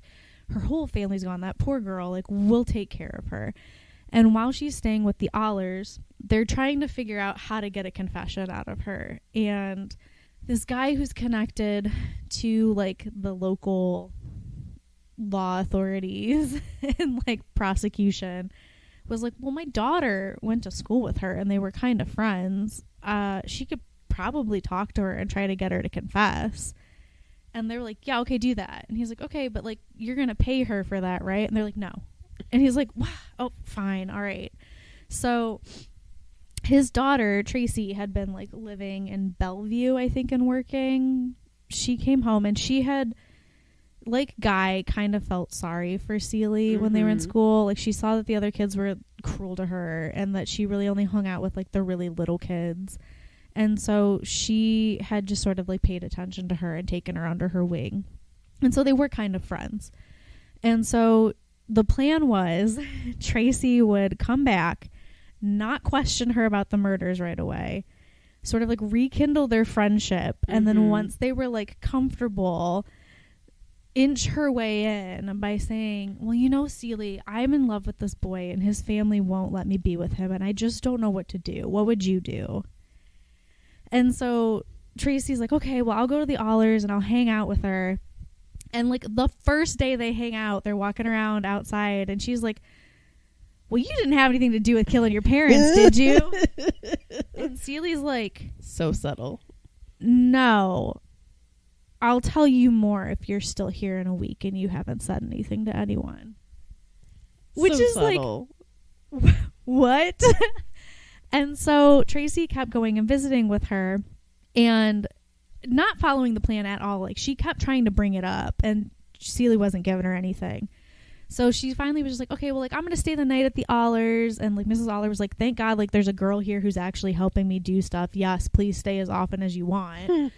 her whole family's gone. That poor girl. Like, we'll take care of her. And while she's staying with the Allers, they're trying to figure out how to get a confession out of her. And this guy who's connected to like the local law authorities and like prosecution was like, well, my daughter went to school with her and they were kind of friends. She could probably talk to her and try to get her to confess. And they were like, yeah, okay, do that. And he's like, okay, but like, you're going to pay her for that, right? And they're like, no. And he's like, wow, oh, fine. All right. So his daughter, Tracy, had been like living in Bellevue, I think, and working. She came home and she had, like Guy, kind of felt sorry for Ceely when they were in school. Like, she saw that the other kids were cruel to her and that she really only hung out with like the really little kids. And so she had just sort of like paid attention to her and taken her under her wing. And so they were kind of friends. And so the plan was Tracy would come back, not question her about the murders right away, sort of like rekindle their friendship. And then once they were like comfortable, inch her way in by saying, well, you know, Ceely, I'm in love with this boy and his family won't let me be with him. And I just don't know what to do. What would you do? And so Tracy's like, okay, well, I'll go to the Allers and I'll hang out with her. And like the first day they hang out, they're walking around outside and she's like, well, you didn't have anything to do with killing your parents, did you? And Ceely's like, so subtle. No, I'll tell you more if you're still here in a week and you haven't said anything to anyone. Which so is subtle. Like, what? And so Tracy kept going and visiting with her and not following the plan at all. Like, she kept trying to bring it up and Ceely wasn't giving her anything. So she finally was just like, okay, well, like, I'm going to stay the night at the Allers. And like Mrs. Aller was like, thank God, like, there's a girl here who's actually helping me do stuff. Yes, please stay as often as you want.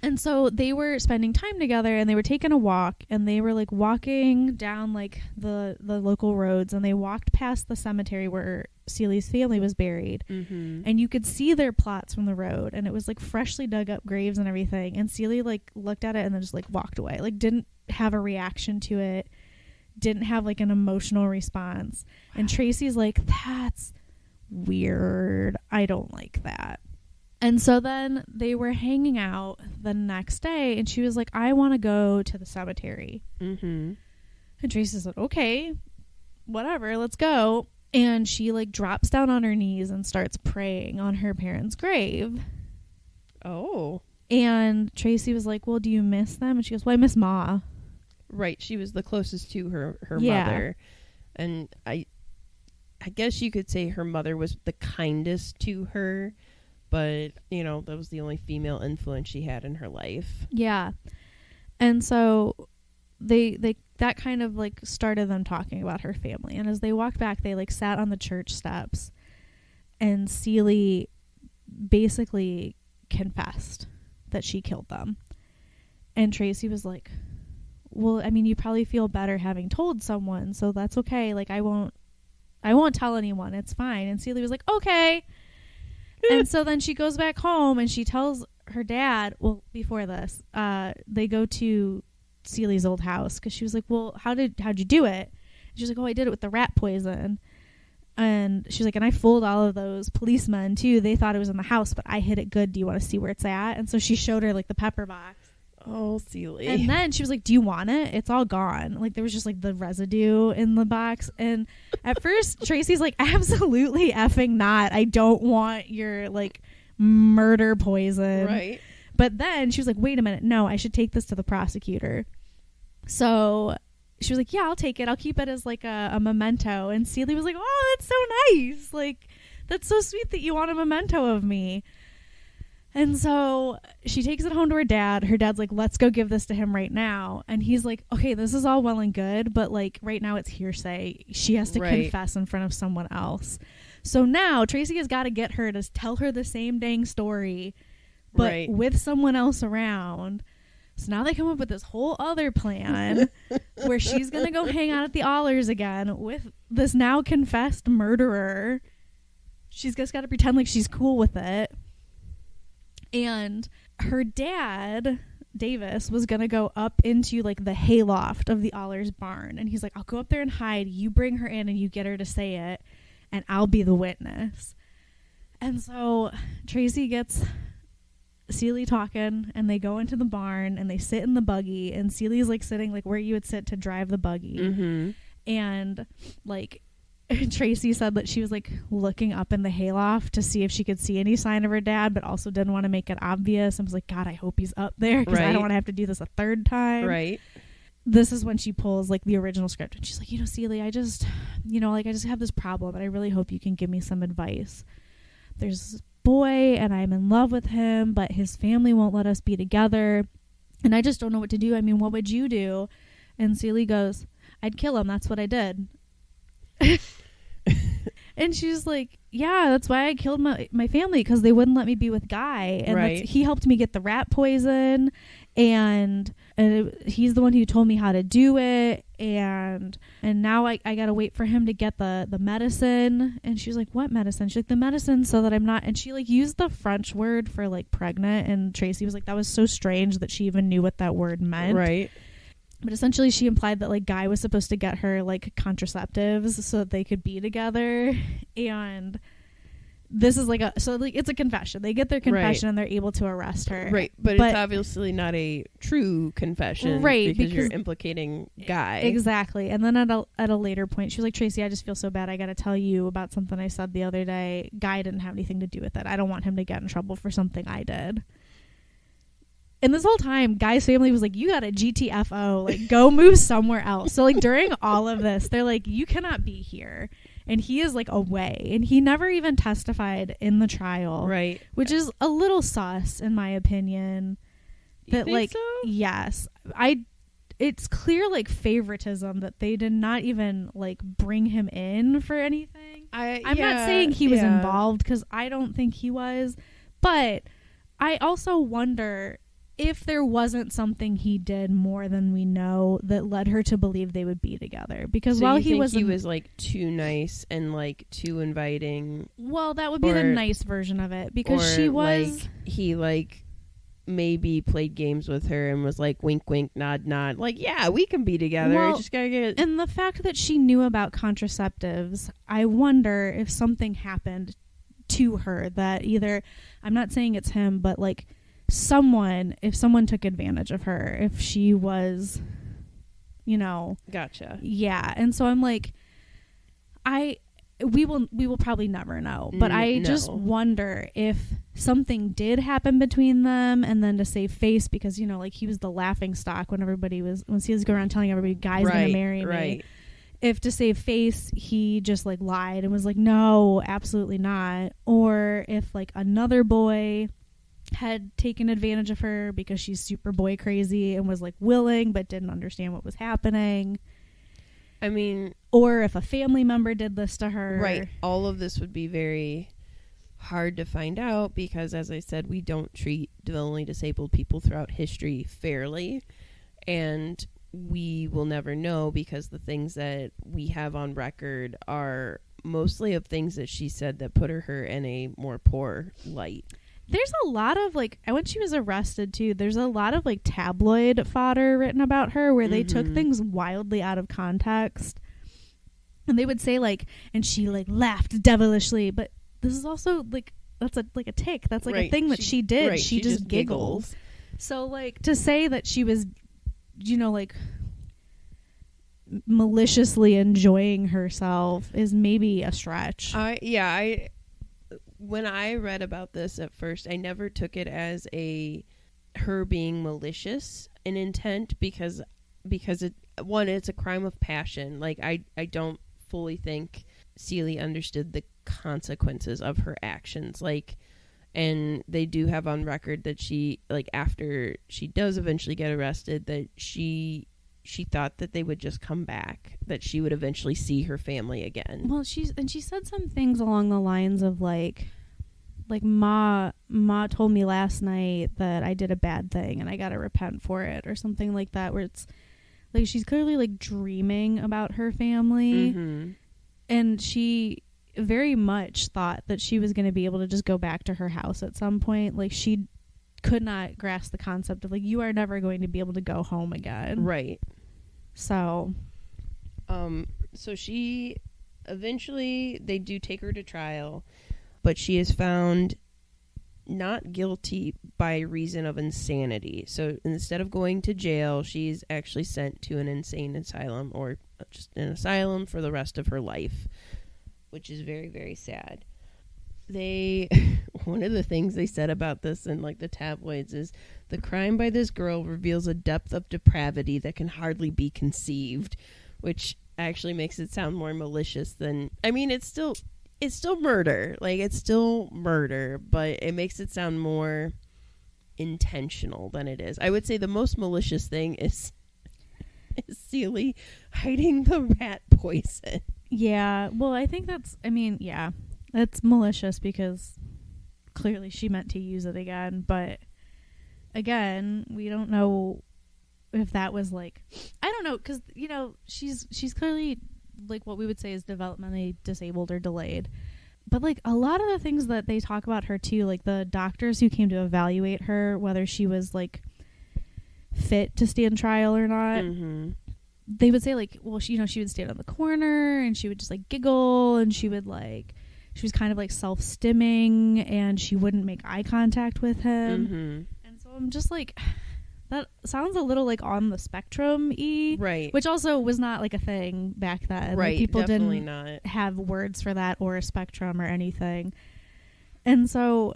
And so they were spending time together and they were taking a walk and they were like walking down like the local roads and they walked past the cemetery where Ceely's family was buried. And you could see their plots from the road and it was like freshly dug up graves and everything. And Ceely like looked at it and then just like walked away, like didn't have a reaction to it, didn't have like an emotional response. And Tracy's like, that's weird. I don't like that. And so then they were hanging out the next day and she was like, I want to go to the cemetery. And Tracy said, okay, whatever, let's go. And she like drops down on her knees and starts praying on her parents' grave. Oh. And Tracy was like, well, do you miss them? And she goes, well, I miss Ma. Right. She was the closest to her Yeah. mother. And I guess you could say her mother was the kindest to her. But, you know, that was the only female influence she had in her life. Yeah. And so they that kind of like started them talking about her family. And as they walked back, they like sat on the church steps and Ceely basically confessed that she killed them. And Tracy was like, well, I mean, you probably feel better having told someone, so that's okay. Like, I won't tell anyone. It's fine. And Ceely was like, okay. And so then she goes back home and she tells her dad, well, before this, they go to Ceely's old house because she was like, well, how'd you do it? And she was like, oh, I did it with the rat poison. And she's like, and I fooled all of those policemen too. They thought it was in the house, but I hid it good. Do you want to see where it's at? And so she showed her like the pepper box. Oh, Ceely. And then she was like, do you want it? It's all gone. Like, there was just like the residue in the box. And at first Tracy's like, absolutely effing not. I don't want your like murder poison. Right. But then she was like, wait a minute, no, I should take this to the prosecutor. So she was like, yeah, I'll take it. I'll keep it as like a memento. And Ceely was like, oh, that's so nice. Like, that's so sweet that you want a memento of me. And so she takes it home to her dad. Her dad's like, let's go give this to him right now. And he's like, okay, this is all well and good, but like right now it's hearsay. She has to confess in front of someone else. So now Tracy has got to get her to tell her the same dang story, but with someone else around. So now they come up with this whole other plan where she's going to go hang out at the Allers again with this now confessed murderer. She's just got to pretend like she's cool with it. And her dad, Davis, was going to go up into like the hayloft of the Allers barn. And he's like, I'll go up there and hide. You bring her in and you get her to say it. And I'll be the witness. And so Tracy gets Ceely talking, and they go into the barn and they sit in the buggy, and Ceely's like sitting like where you would sit to drive the buggy. Mm-hmm. And like Tracy said that she was like looking up in the hayloft to see if she could see any sign of her dad, but also didn't want to make it obvious. I was like, God, I hope he's up there because I don't want to have to do this a third time. Right. This is when she pulls like the original script, and she's like, Ceely, I just have this problem, and I really hope you can give me some advice. There's this boy, and I'm in love with him, but his family won't let us be together, and I just don't know what to do. I mean, what would you do? And Ceely goes, I'd kill him. That's what I did. And she's like, yeah, that's why I killed my family, because they wouldn't let me be with Guy. And he helped me get the rat poison, and he's the one who told me how to do it. And now I got to wait for him to get the medicine. And she's like, what medicine? She's like, the medicine so that I'm not. And she like used the French word for like pregnant. And Tracy was like, that was so strange that she even knew what that word meant. Right. But essentially she implied that like Guy was supposed to get her like contraceptives so that they could be together. And this is like it's a confession. They get their confession and they're able to arrest her. Right. But it's obviously not a true confession. Right. Because you're implicating Guy. Exactly. And then at a later point, she was like, Tracy, I just feel so bad. I got to tell you about something I said the other day. Guy didn't have anything to do with it. I don't want him to get in trouble for something I did. And this whole time, Guy's family was like, you got a GTFO, like, go move somewhere else. So, like, during all of this, they're like, you cannot be here. And he is, like, away. And he never even testified in the trial. Right. Which is a little sus, in my opinion. That, like, so? Yes. It's clear, like, favoritism that they did not even, like, bring him in for anything. I'm not saying he was involved, because I don't think he was. But I also wonder if there wasn't something he did more than we know that led her to believe they would be together. Because while he was like too nice and like too inviting. Well, that would be the nice version of it, because she was like, he like maybe played games with her and was like wink wink nod nod, like, yeah, we can be together. Well, just gotta get it. And the fact that she knew about contraceptives, I wonder if something happened to her that either, I'm not saying it's him, but like if someone took advantage of her, if she was, gotcha. Yeah. And so I'm like, we will probably never know, but I just wonder if something did happen between them, and then to save face, because like he was the laughing stock when he was going around telling everybody, Guy's gonna marry me. If to save face he just like lied and was like, no, absolutely not. Or if like another boy had taken advantage of her because she's super boy crazy and was like willing but didn't understand what was happening. I mean, or if a family member did this to her. Right. All of this would be very hard to find out, because as I said, we don't treat developmentally disabled people throughout history fairly, and we will never know, because the things that we have on record are mostly of things that she said that put her in a more poor light. There's a lot of like, when she was arrested too, there's a lot of like tabloid fodder written about her where they took things wildly out of context, and they would say like, and she like laughed devilishly, but this is also like, that's a tick. That's like a thing that she did. Right. She just giggles. So like to say that she was, like maliciously enjoying herself is maybe a stretch. When I read about this at first, I never took it as a her being malicious in intent because it's a crime of passion. Like I don't fully think Ceely understood the consequences of her actions. Like, and they do have on record that she, like, after she does eventually get arrested, that she thought that they would just come back, that she would eventually see her family again. Well, she said some things along the lines of like ma told me last night that I did a bad thing and I got to repent for it, or something like that, where it's like she's clearly like dreaming about her family. Mm-hmm. And she very much thought that she was going to be able to just go back to her house at some point. Like, she could not grasp the concept of, like, you are never going to be able to go home again. Right. So she eventually, they do take her to trial, but she is found not guilty by reason of insanity. So instead of going to jail, she's actually sent to an insane asylum, or just an asylum for the rest of her life, which is very, very sad. One of the things they said about this in like the tabloids is, the crime by this girl reveals a depth of depravity that can hardly be conceived, which actually makes it sound more malicious than, I mean, it's still murder. Like, it's still murder, but it makes it sound more intentional than it is. I would say the most malicious thing is Ceely hiding the rat poison. Yeah, well, I think that's malicious because clearly she meant to use it again. But again, we don't know if that was like, I don't know, because, you know, she's clearly like what we would say is developmentally disabled or delayed. But like a lot of the things that they talk about her too, like the doctors who came to evaluate her, whether she was like fit to stand trial or not, mm-hmm. they would say like, well, she would stand on the corner and she would just like giggle, and she was kind of like self-stimming, and she wouldn't make eye contact with him. Mm-hmm. And so I'm just like, that sounds a little like on the spectrum-y. Right. Which also was not like a thing back then. Right. Like, people definitely didn't not have words for that or a spectrum or anything. And so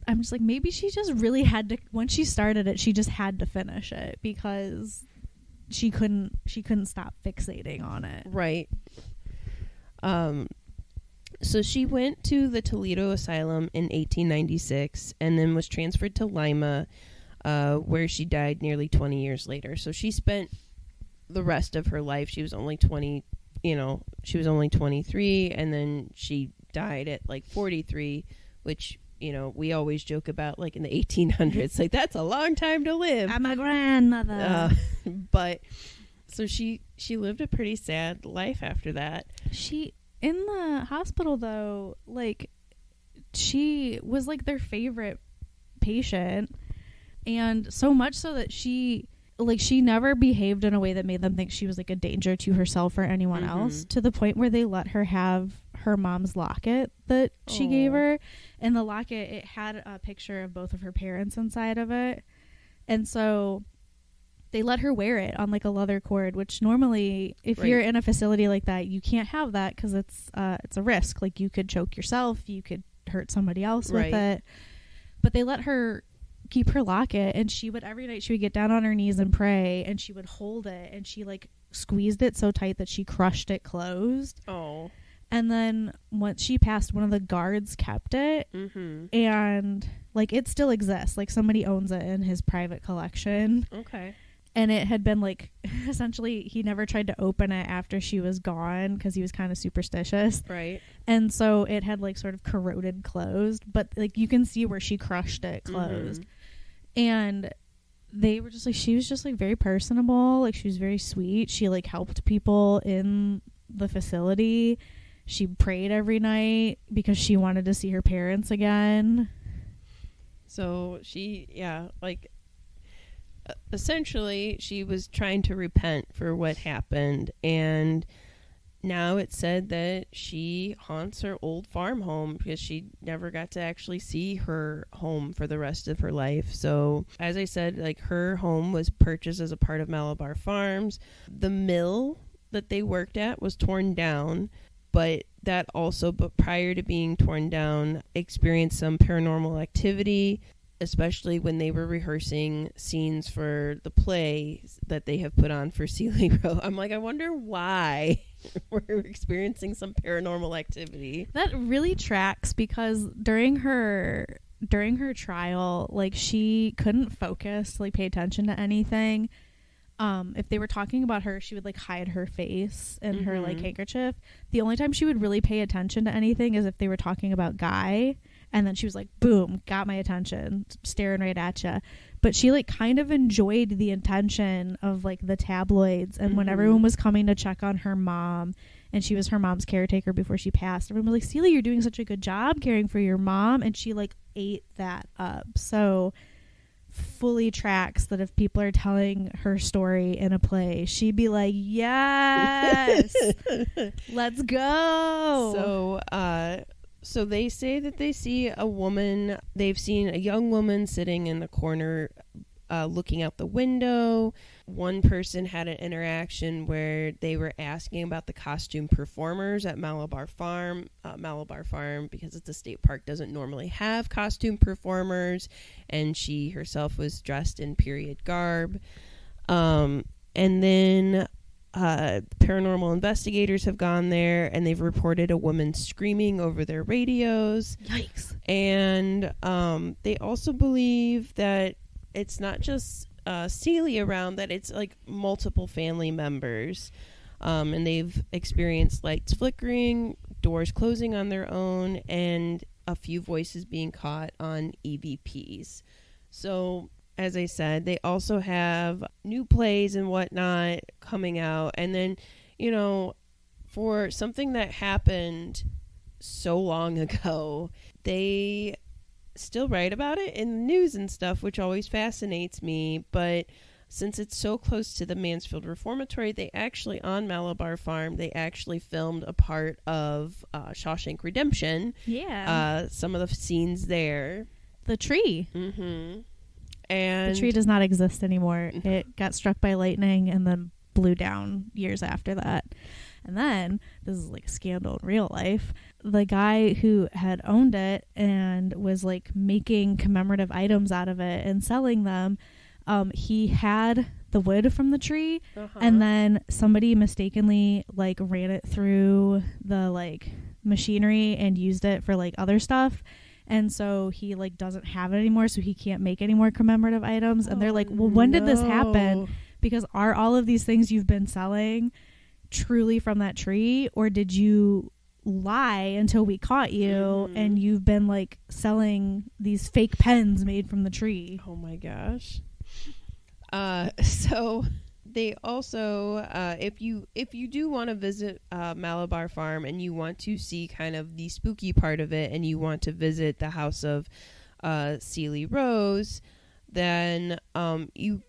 I'm just like, maybe she just really had to, once she started it, she just had to finish it because she couldn't stop fixating on it. Right. So she went to the Toledo Asylum in 1896 and then was transferred to Lima, where she died nearly 20 years later. So she spent the rest of her life, she was only 23, and then she died at like 43, which, you know, we always joke about, like in the 1800s, like that's a long time to live. I'm a grandmother. But so she lived a pretty sad life after that. In the hospital, though, like, she was, like, their favorite patient, and so much so that she never behaved in a way that made them think she was, like, a danger to herself or anyone mm-hmm. else, to the point where they let her have her mom's locket that she gave her, and the locket, it had a picture of both of her parents inside of it, and so they let her wear it on like a leather cord, which normally if right. you're in a facility like that, you can't have that because it's a risk. Like, you could choke yourself, you could hurt somebody else right. with it. But they let her keep her locket, and every night she would get down on her knees and pray, and she would hold it, and she like squeezed it so tight that she crushed it closed. Oh. And then once she passed, one of the guards kept it, mm-hmm. and like it still exists. Like, somebody owns it in his private collection. Okay. And it had been like, essentially, he never tried to open it after she was gone because he was kind of superstitious. Right. And so it had like sort of corroded closed, but like you can see where she crushed it closed. Mm-hmm. And they were just like, she was just like very personable. Like, she was very sweet. She like helped people in the facility. She prayed every night because she wanted to see her parents again. So essentially, she was trying to repent for what happened, and now it's said that she haunts her old farm home because she never got to actually see her home for the rest of her life. So, as I said, like, her home was purchased as a part of Malabar Farms. The mill that they worked at was torn down, but prior to being torn down, experienced some paranormal activity. especially when they were rehearsing scenes for the play that they have put on for Ceely Rose. I'm like, I wonder why we're experiencing some paranormal activity. That really tracks, because during her trial, like, she couldn't focus, like, pay attention to anything. If they were talking about her, she would like hide her face in her like handkerchief. The only time she would really pay attention to anything is if they were talking about Guy, and then she was like, boom, got my attention, staring right at you. But she like kind of enjoyed the attention of like the tabloids, and when everyone was coming to check on her mom, and she was her mom's caretaker before she passed, everyone was like, Ceely, you're doing such a good job caring for your mom, and she like ate that up. So fully tracks that if people are telling her story in a play, she'd be like, yes, let's go. So they say that they see a woman, they've seen a young woman sitting in the corner looking out the window. One person had an interaction where they were asking about the costume performers at Malabar Farm. Malabar Farm, because it's a state park, doesn't normally have costume performers, and she herself was dressed in period garb. And then paranormal investigators have gone there, and they've reported a woman screaming over their radios. Yikes. And they also believe that it's not just Ceely around, that it's like multiple family members, and they've experienced lights flickering, doors closing on their own, and a few voices being caught on EVPs. So as I said, they also have new plays and whatnot coming out, and then, you know, for something that happened so long ago, they still write about it in the news and stuff, which always fascinates me. But since it's so close to the Mansfield Reformatory, they actually, on Malabar Farm, they actually filmed a part of Shawshank Redemption. Yeah. Some of the scenes there. The tree. Mm-hmm. And the tree does not exist anymore. It got struck by lightning and then blew down years after that. And then, this is like a scandal in real life, the guy who had owned it and was like making commemorative items out of it and selling them, he had the wood from the tree, and then somebody mistakenly like ran it through the like machinery and used it for like other stuff. And so he like doesn't have it anymore, so he can't make any more commemorative items. And they're like, well, when did this happen? Because are all of these things you've been selling truly from that tree, or did you lie until we caught you and you've been like selling these fake pens made from the tree? Oh my gosh. So they also, if you do want to visit Malabar Farm and you want to see kind of the spooky part of it, and you want to visit the house of Ceely Rose, then you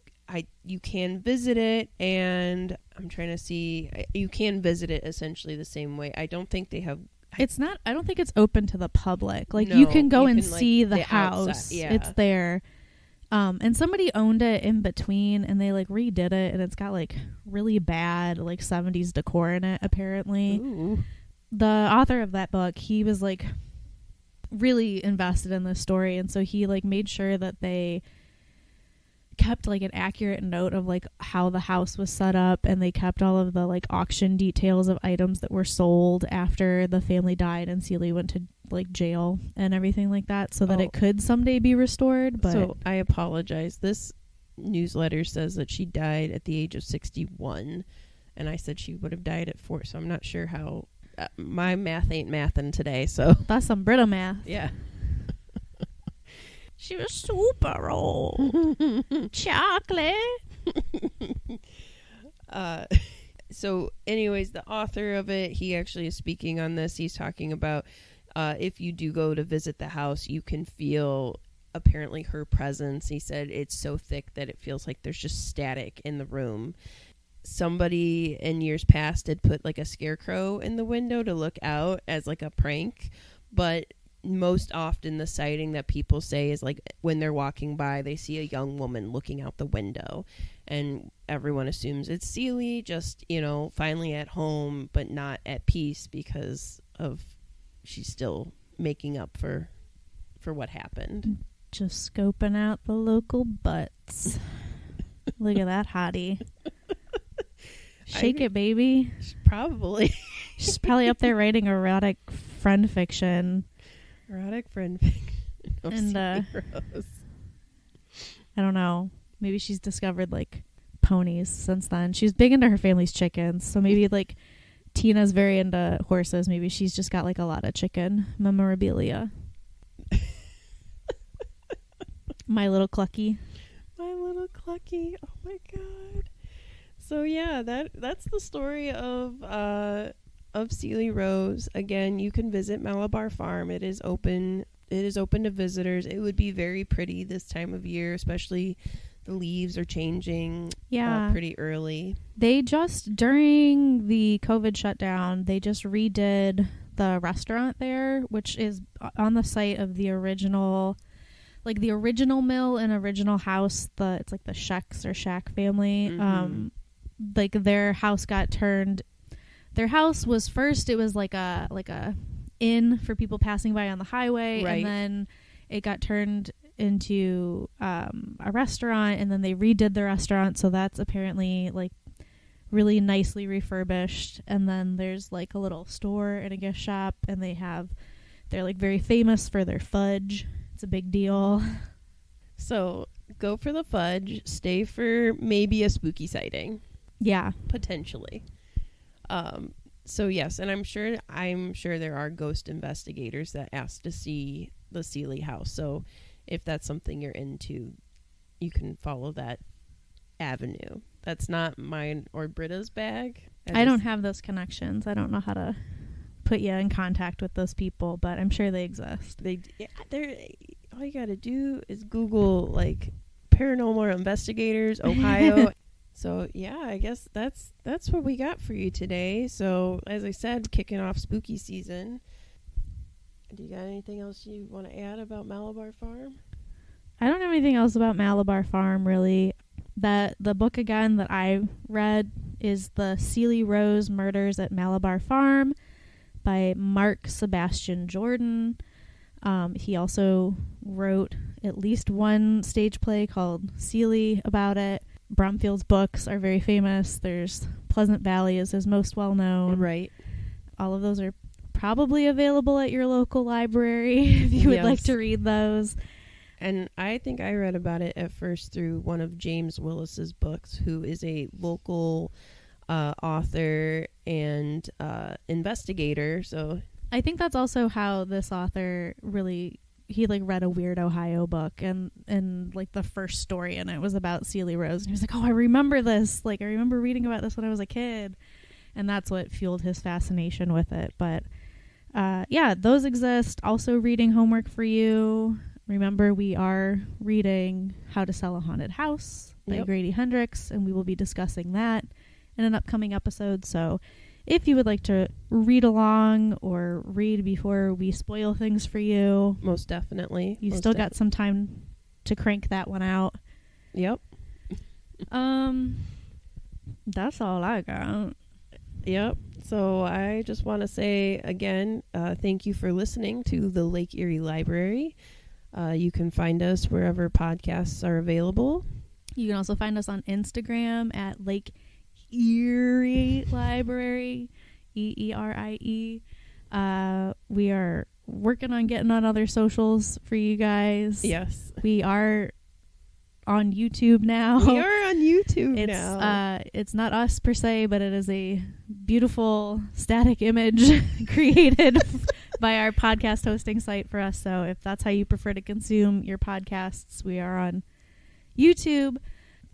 can visit it, and I'm trying to see, you can visit it essentially the same way. I don't think they have. It's not. I don't think it's open to the public. Like, no, you can go and like, see the house. Outside, yeah. It's there. And somebody owned it in between, and they like redid it, and it's got like really bad like 70s decor in it, apparently. Ooh. The author of that book, he was like really invested in this story, and so he like made sure that they kept like an accurate note of like how the house was set up, and they kept all of the like auction details of items that were sold after the family died and Ceely went to like jail and everything like that, so that it could someday be restored. But so I apologize, this newsletter says that she died at the age of 61, and I said she would have died at 4, so I'm not sure how. My math ain't mathin' today, so that's some Brita math. Yeah. She was super old. Chocolate. So anyways, the author of it, he actually is speaking on this. He's talking about if you do go to visit the house, you can feel apparently her presence. He said it's so thick that it feels like there's just static in the room. Somebody in years past had put like a scarecrow in the window to look out as like a prank, but most often the sighting that people say is like when they're walking by, they see a young woman looking out the window, and everyone assumes it's Ceely, just, you know, finally at home but not at peace because of she's still making up for what happened. Just scoping out the local butts. Look at that hottie. Shake it, baby. Probably. She's probably up there writing erotic friend fiction. Erotic friend fiction. And Rose. I don't know. Maybe she's discovered like ponies since then. She's big into her family's chickens, so maybe like Tina's very into horses. Maybe she's just got like a lot of chicken memorabilia. My little Clucky. My little Clucky. Oh my god. So yeah, that's the story of Ceely Rose. Again, you can visit Malabar Farm. It is open to visitors. It would be very pretty this time of year, especially the leaves are changing pretty early. They just, during the COVID shutdown, they just redid the restaurant there, which is on the site of the original mill and original house. It's like the Shecks or Shack family. Mm-hmm. Like their house got turned. Their house was first, it was like a inn for people passing by on the highway, right. And then it got turned into a restaurant, and then they redid the restaurant, so that's apparently like really nicely refurbished. And then there's like a little store and a gift shop, and they're like very famous for their fudge. It's a big deal. So go for the fudge, stay for maybe a spooky sighting. Yeah, potentially. So yes, and I'm sure there are ghost investigators that ask to see the Ceely house. So if that's something you're into, you can follow that avenue. That's not mine or Britta's bag. I don't have those connections. I don't know how to put you in contact with those people, but I'm sure they exist. All you gotta do is Google like paranormal investigators Ohio. So yeah, I guess that's what we got for you today. So as I said, kicking off spooky season. Do you got anything else you want to add about Malabar Farm? I don't have anything else about Malabar Farm, really. The book again that I read is the Ceely Rose Murders at Malabar Farm by Mark Sebastian Jordan. He also wrote at least one stage play called Ceely about it. Bromfield's books are very famous. There's Pleasant Valley is his most well-known. Right. All of those are probably available at your local library if you would like to read those. And I think I read about it at first through one of James Willis's books, who is a local author and investigator. So I think that's also how this author he like read a Weird Ohio book, and like the first story in it was about Ceely Rose, and he was like, oh, I remember this. Like, I remember reading about this when I was a kid, and that's what fueled his fascination with it. But yeah, those exist. Also, reading homework for you. Remember, we are reading How to Sell a Haunted House by Grady Hendrix, and we will be discussing that in an upcoming episode. So if you would like to read along or read before we spoil things for you, most definitely. You still got some time to crank that one out. Yep. That's all I got. Yep. So I just want to say again, thank you for listening to the Lake Erie Library. You can find us wherever podcasts are available. You can also find us on Instagram at Lake Erie Library, EERIE. We are working on getting on other socials for you guys. Yes. We are on YouTube now. We are on YouTube now. It's not us per se, but it is a beautiful static image created by our podcast hosting site for us. So if that's how you prefer to consume your podcasts, we are on YouTube.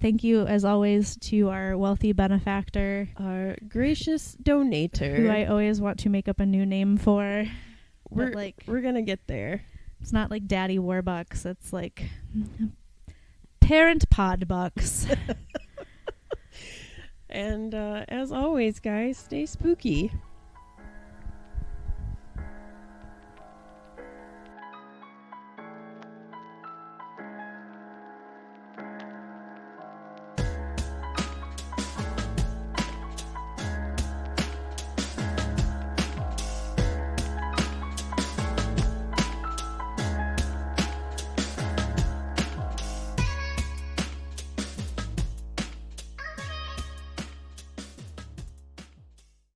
Thank you, as always, to our wealthy benefactor, our gracious donator, who I always want to make up a new name for. We're gonna get there. It's not like Daddy Warbucks. It's like Parent Podbucks. And as always, guys, stay spooky.